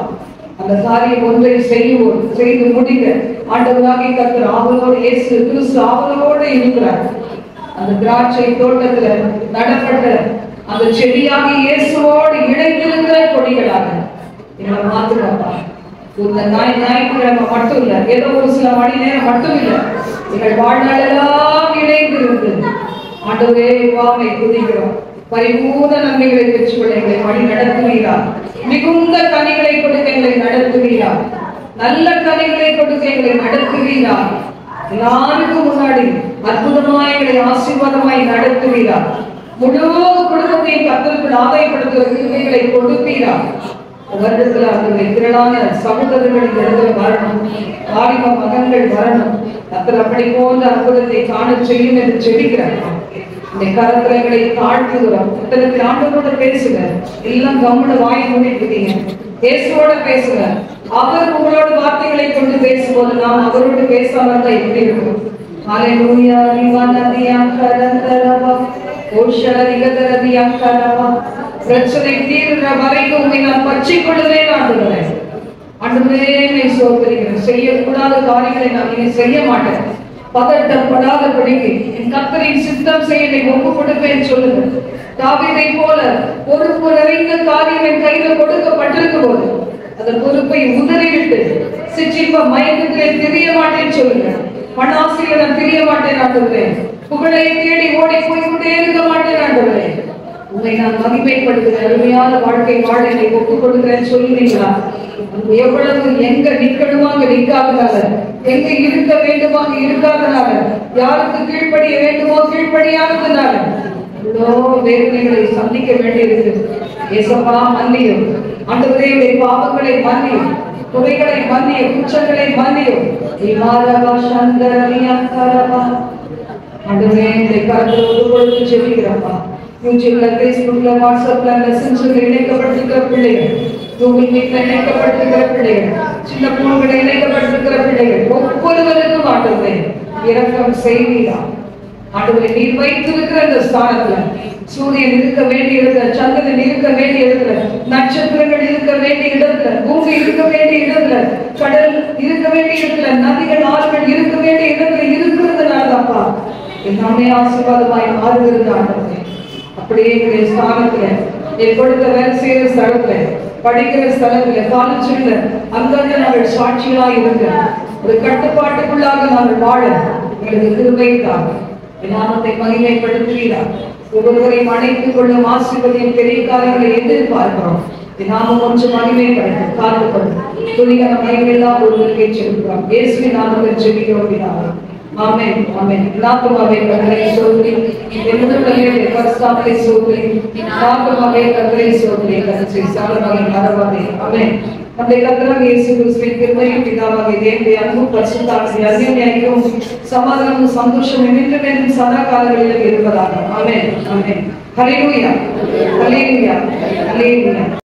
S1: அந்த காரியம் ஒன்றை செய்வோம், செய்து முடிக்க ஆண்டவராகிய கர்த்தர் ஆவலோடு இயேசு கிறிஸ்து ஆவலோடு இருக்கிறார். அந்த திராட்சை தோட்டத்துல நடப்பட்ட அந்த செடியாகி இயேசுவோடு இணைந்திருக்கிற கொடிகளாக எங்களை மாத்துறப்பா. இந்த ஞாயிற்றுக்கிழமை மட்டும் இல்ல, ஏதோ ஒரு சில மணி நேரம் மட்டும் இல்ல, எங்கள் வாழ்நாளெல்லாம் இணைந்து இருந்து ஆண்டவரே வாமை துதிக்கிறோம். பரிபூர்ண நன்மைகளை பெற்றுக்கொள்ள எங்களை வழி நடத்துவீரா. மிகுந்த கனிகளை கொடுக்க எங்களை நடத்துவீரா. நல்ல கனிகளை கொடுக்க எங்களை நடத்துவீரா. எல்லாருக்கும் முன்னாடி அற்புதமாய் எங்களை ஆசீர்வாதமாய் நடத்துவீரா. முழு குடும்பத்தையும் கர்த்தருக்குள் ஆதாயப்படுத்துகிற கிருபைகளை கொடுப்பீரா. வருடத்துல அந்த திரளான சகோதரர்கள் இந்த இடத்துல வரணும், வாலிப மகன்கள் வரணும். கர்த்தர் அப்படி போன்ற அற்புதத்தை காண செய்யும் என்று செபிக்கிறார். இந்த கரத்திரங்களை தாழ்த்துகிறோம். புத்தகத்தில் ஆண்டவரோட பேசுங்க. எல்லாம் கம்முட வாய் மூடிட்டு இருக்கீங்க, இயேசுவோட பேசுங்க. அவர் உங்களோட வார்த்தைகளை கொண்டு பேசும்போது நாம் அவரோடு பேசாமல் தான் எப்படி இருக்கும்? ஹல்லேலூயா. பிரச்சனை தீர்ற வரைக்கும் உண்மை நான் பற்றிக் கொள்ளுவேன். ஆண்டவரே சோதரிக்கிறேன், செய்யக்கூடாத காரியங்களை நான் இனி செய்ய மாட்டேன். பதட்டப்படாதபடிக்கு என் கர்த்தரின் சித்தம் செய்ய ஒப்பு கொடுப்பேன் சொல்லுங்க. தாவீதை போல பொறுப்பு நிறைந்த காரியம் என் கையில கொடுக்கப்பட்டிருக்கும் போது அந்த பொறுப்பை உதறிவிட்டு சிற்றின்ப மயக்கத்திலே திரிய மாட்டேன்னு சொல்லுங்க. பணாசையில நான் திரிய மாட்டேன் ஆண்டவரே. புகழை தேடி ஓடி போய் கொண்டே இருக்க மாட்டேன் ஆண்டவரே. உன்னை நான் மகிமைப்படுத்துகிறேன், அருமையான வாழ்க்கை வாழ என்னை ஒப்புக் கொடுக்கிறேன்னு சொல்லுவீங்களா? எவ்வளவு எங்க நிக்கணுமா அங்க நிக்காதனால, எங்க இருக்க வேண்டுமா அங்க இருக்காதனால, யாருக்கு கீழ்ப்படிய வேண்டுமோ கீழ்ப்படியாததுனால இவ்வளோ வேதனைகளை சந்திக்க வேண்டியிருக்கு. ஏசப்பா மன்னியும் ஆண்டவரே, உடைய பாவங்களை மன்னியும், குறைகளை மன்னியும், குற்றங்களை மன்னியும். ஆண்டவரே, இந்த கருத்துல ஒரு பொழுது செவிக்கிறப்பா. யூடியூப்ல, பேஸ்புக்ல, வாட்ஸ்அப்ல, மெசஞ்சர்ல இணைக்கப்பட்டிருக்கிற பிள்ளைகள், கூகுள் மீட்ல இணைக்கப்பட்டிருக்கிற பிள்ளைகள், சின்ன போன்களை இணைக்கப்பட்டிருக்கிற பிள்ளைகள் ஒவ்வொருவருக்கும் ஆண்டவரே இரக்கம் செய்வீரா. ஆண்டவரே, நீர் வைத்திருக்கிற இந்த ஸ்தானத்துல சூரியன் இருக்க வேண்டிய இடத்துல, சந்திரன் இருக்க வேண்டிய இடத்துல, நட்சத்திரங்கள் இருக்க வேண்டிய இடத்துல, பூமி இருக்க வேண்டிய இடத்துல, கடல் இருக்க வேண்டிய இடத்துல, நதிகள் ஆறுகள் இருக்க வேண்டிய இடத்துல இருக்கிறதுனால அப்பா எல்லாமே ஆசீர்வாதமாய் மாறுகிறது ஆண்டவரே. அப்படியே எங்களுடைய ஸ்தானத்துல எப்பொழுது வேலை செய்யற ஸ்தலத்துல படிக்கிற ஸ்தலத்துல காலேஜ்ல அங்கங்க நாங்கள் சாட்சிகளாய் இருக்க ஒரு கட்டுப்பாட்டுக்குள்ளாக நாங்கள் வாழ எங்களுக்கு கிருபைக்காக நாமத்தை மகிமைப்படுத்துகிறார். ஒவ்வொருவரையும் அணைத்துக் கொள்ளும் ஆசீர்வாதம் பெரிய காரியங்களை எதிர்பார்க்கிறோம். நாமும் கொஞ்சம் மகிமைப்படுத்த காத்துக்கொள்ளும் துணிகர மகிமையெல்லாம் ஒருவருக்கே செலுத்துகிறோம். இயேசுவின் நாமத்தில் ஜெபிக்கிறோம் பிதாவே. ஆமென் ஆமென். நாத்துமாவே கர்த்தரை ஸ்தோத்திரி, என் உள்ளமே பரிசுத்தத்தை ஸ்தோத்திரி. நாத்துமாவே கர்த்தரை ஸ்தோத்திரி, கர்த்தரை சாலமாக மறவாதே. ஆமென். நம்முடைய கர்த்தராகிய இயேசு கிறிஸ்துவின் கிருபையும் பிதாவாகிய தேவனுடைய அன்பும் பரிசுத்தாவின் அந்யோன்யமும் சமாதானமும் சந்தோஷமும் என்றும் என்றும் சதா காலங்களிலும் இருப்பதாக. ஆமென் ஆமென். ஹல்லேலூயா ஹல்லேலூயா ஹல்லேலூயா.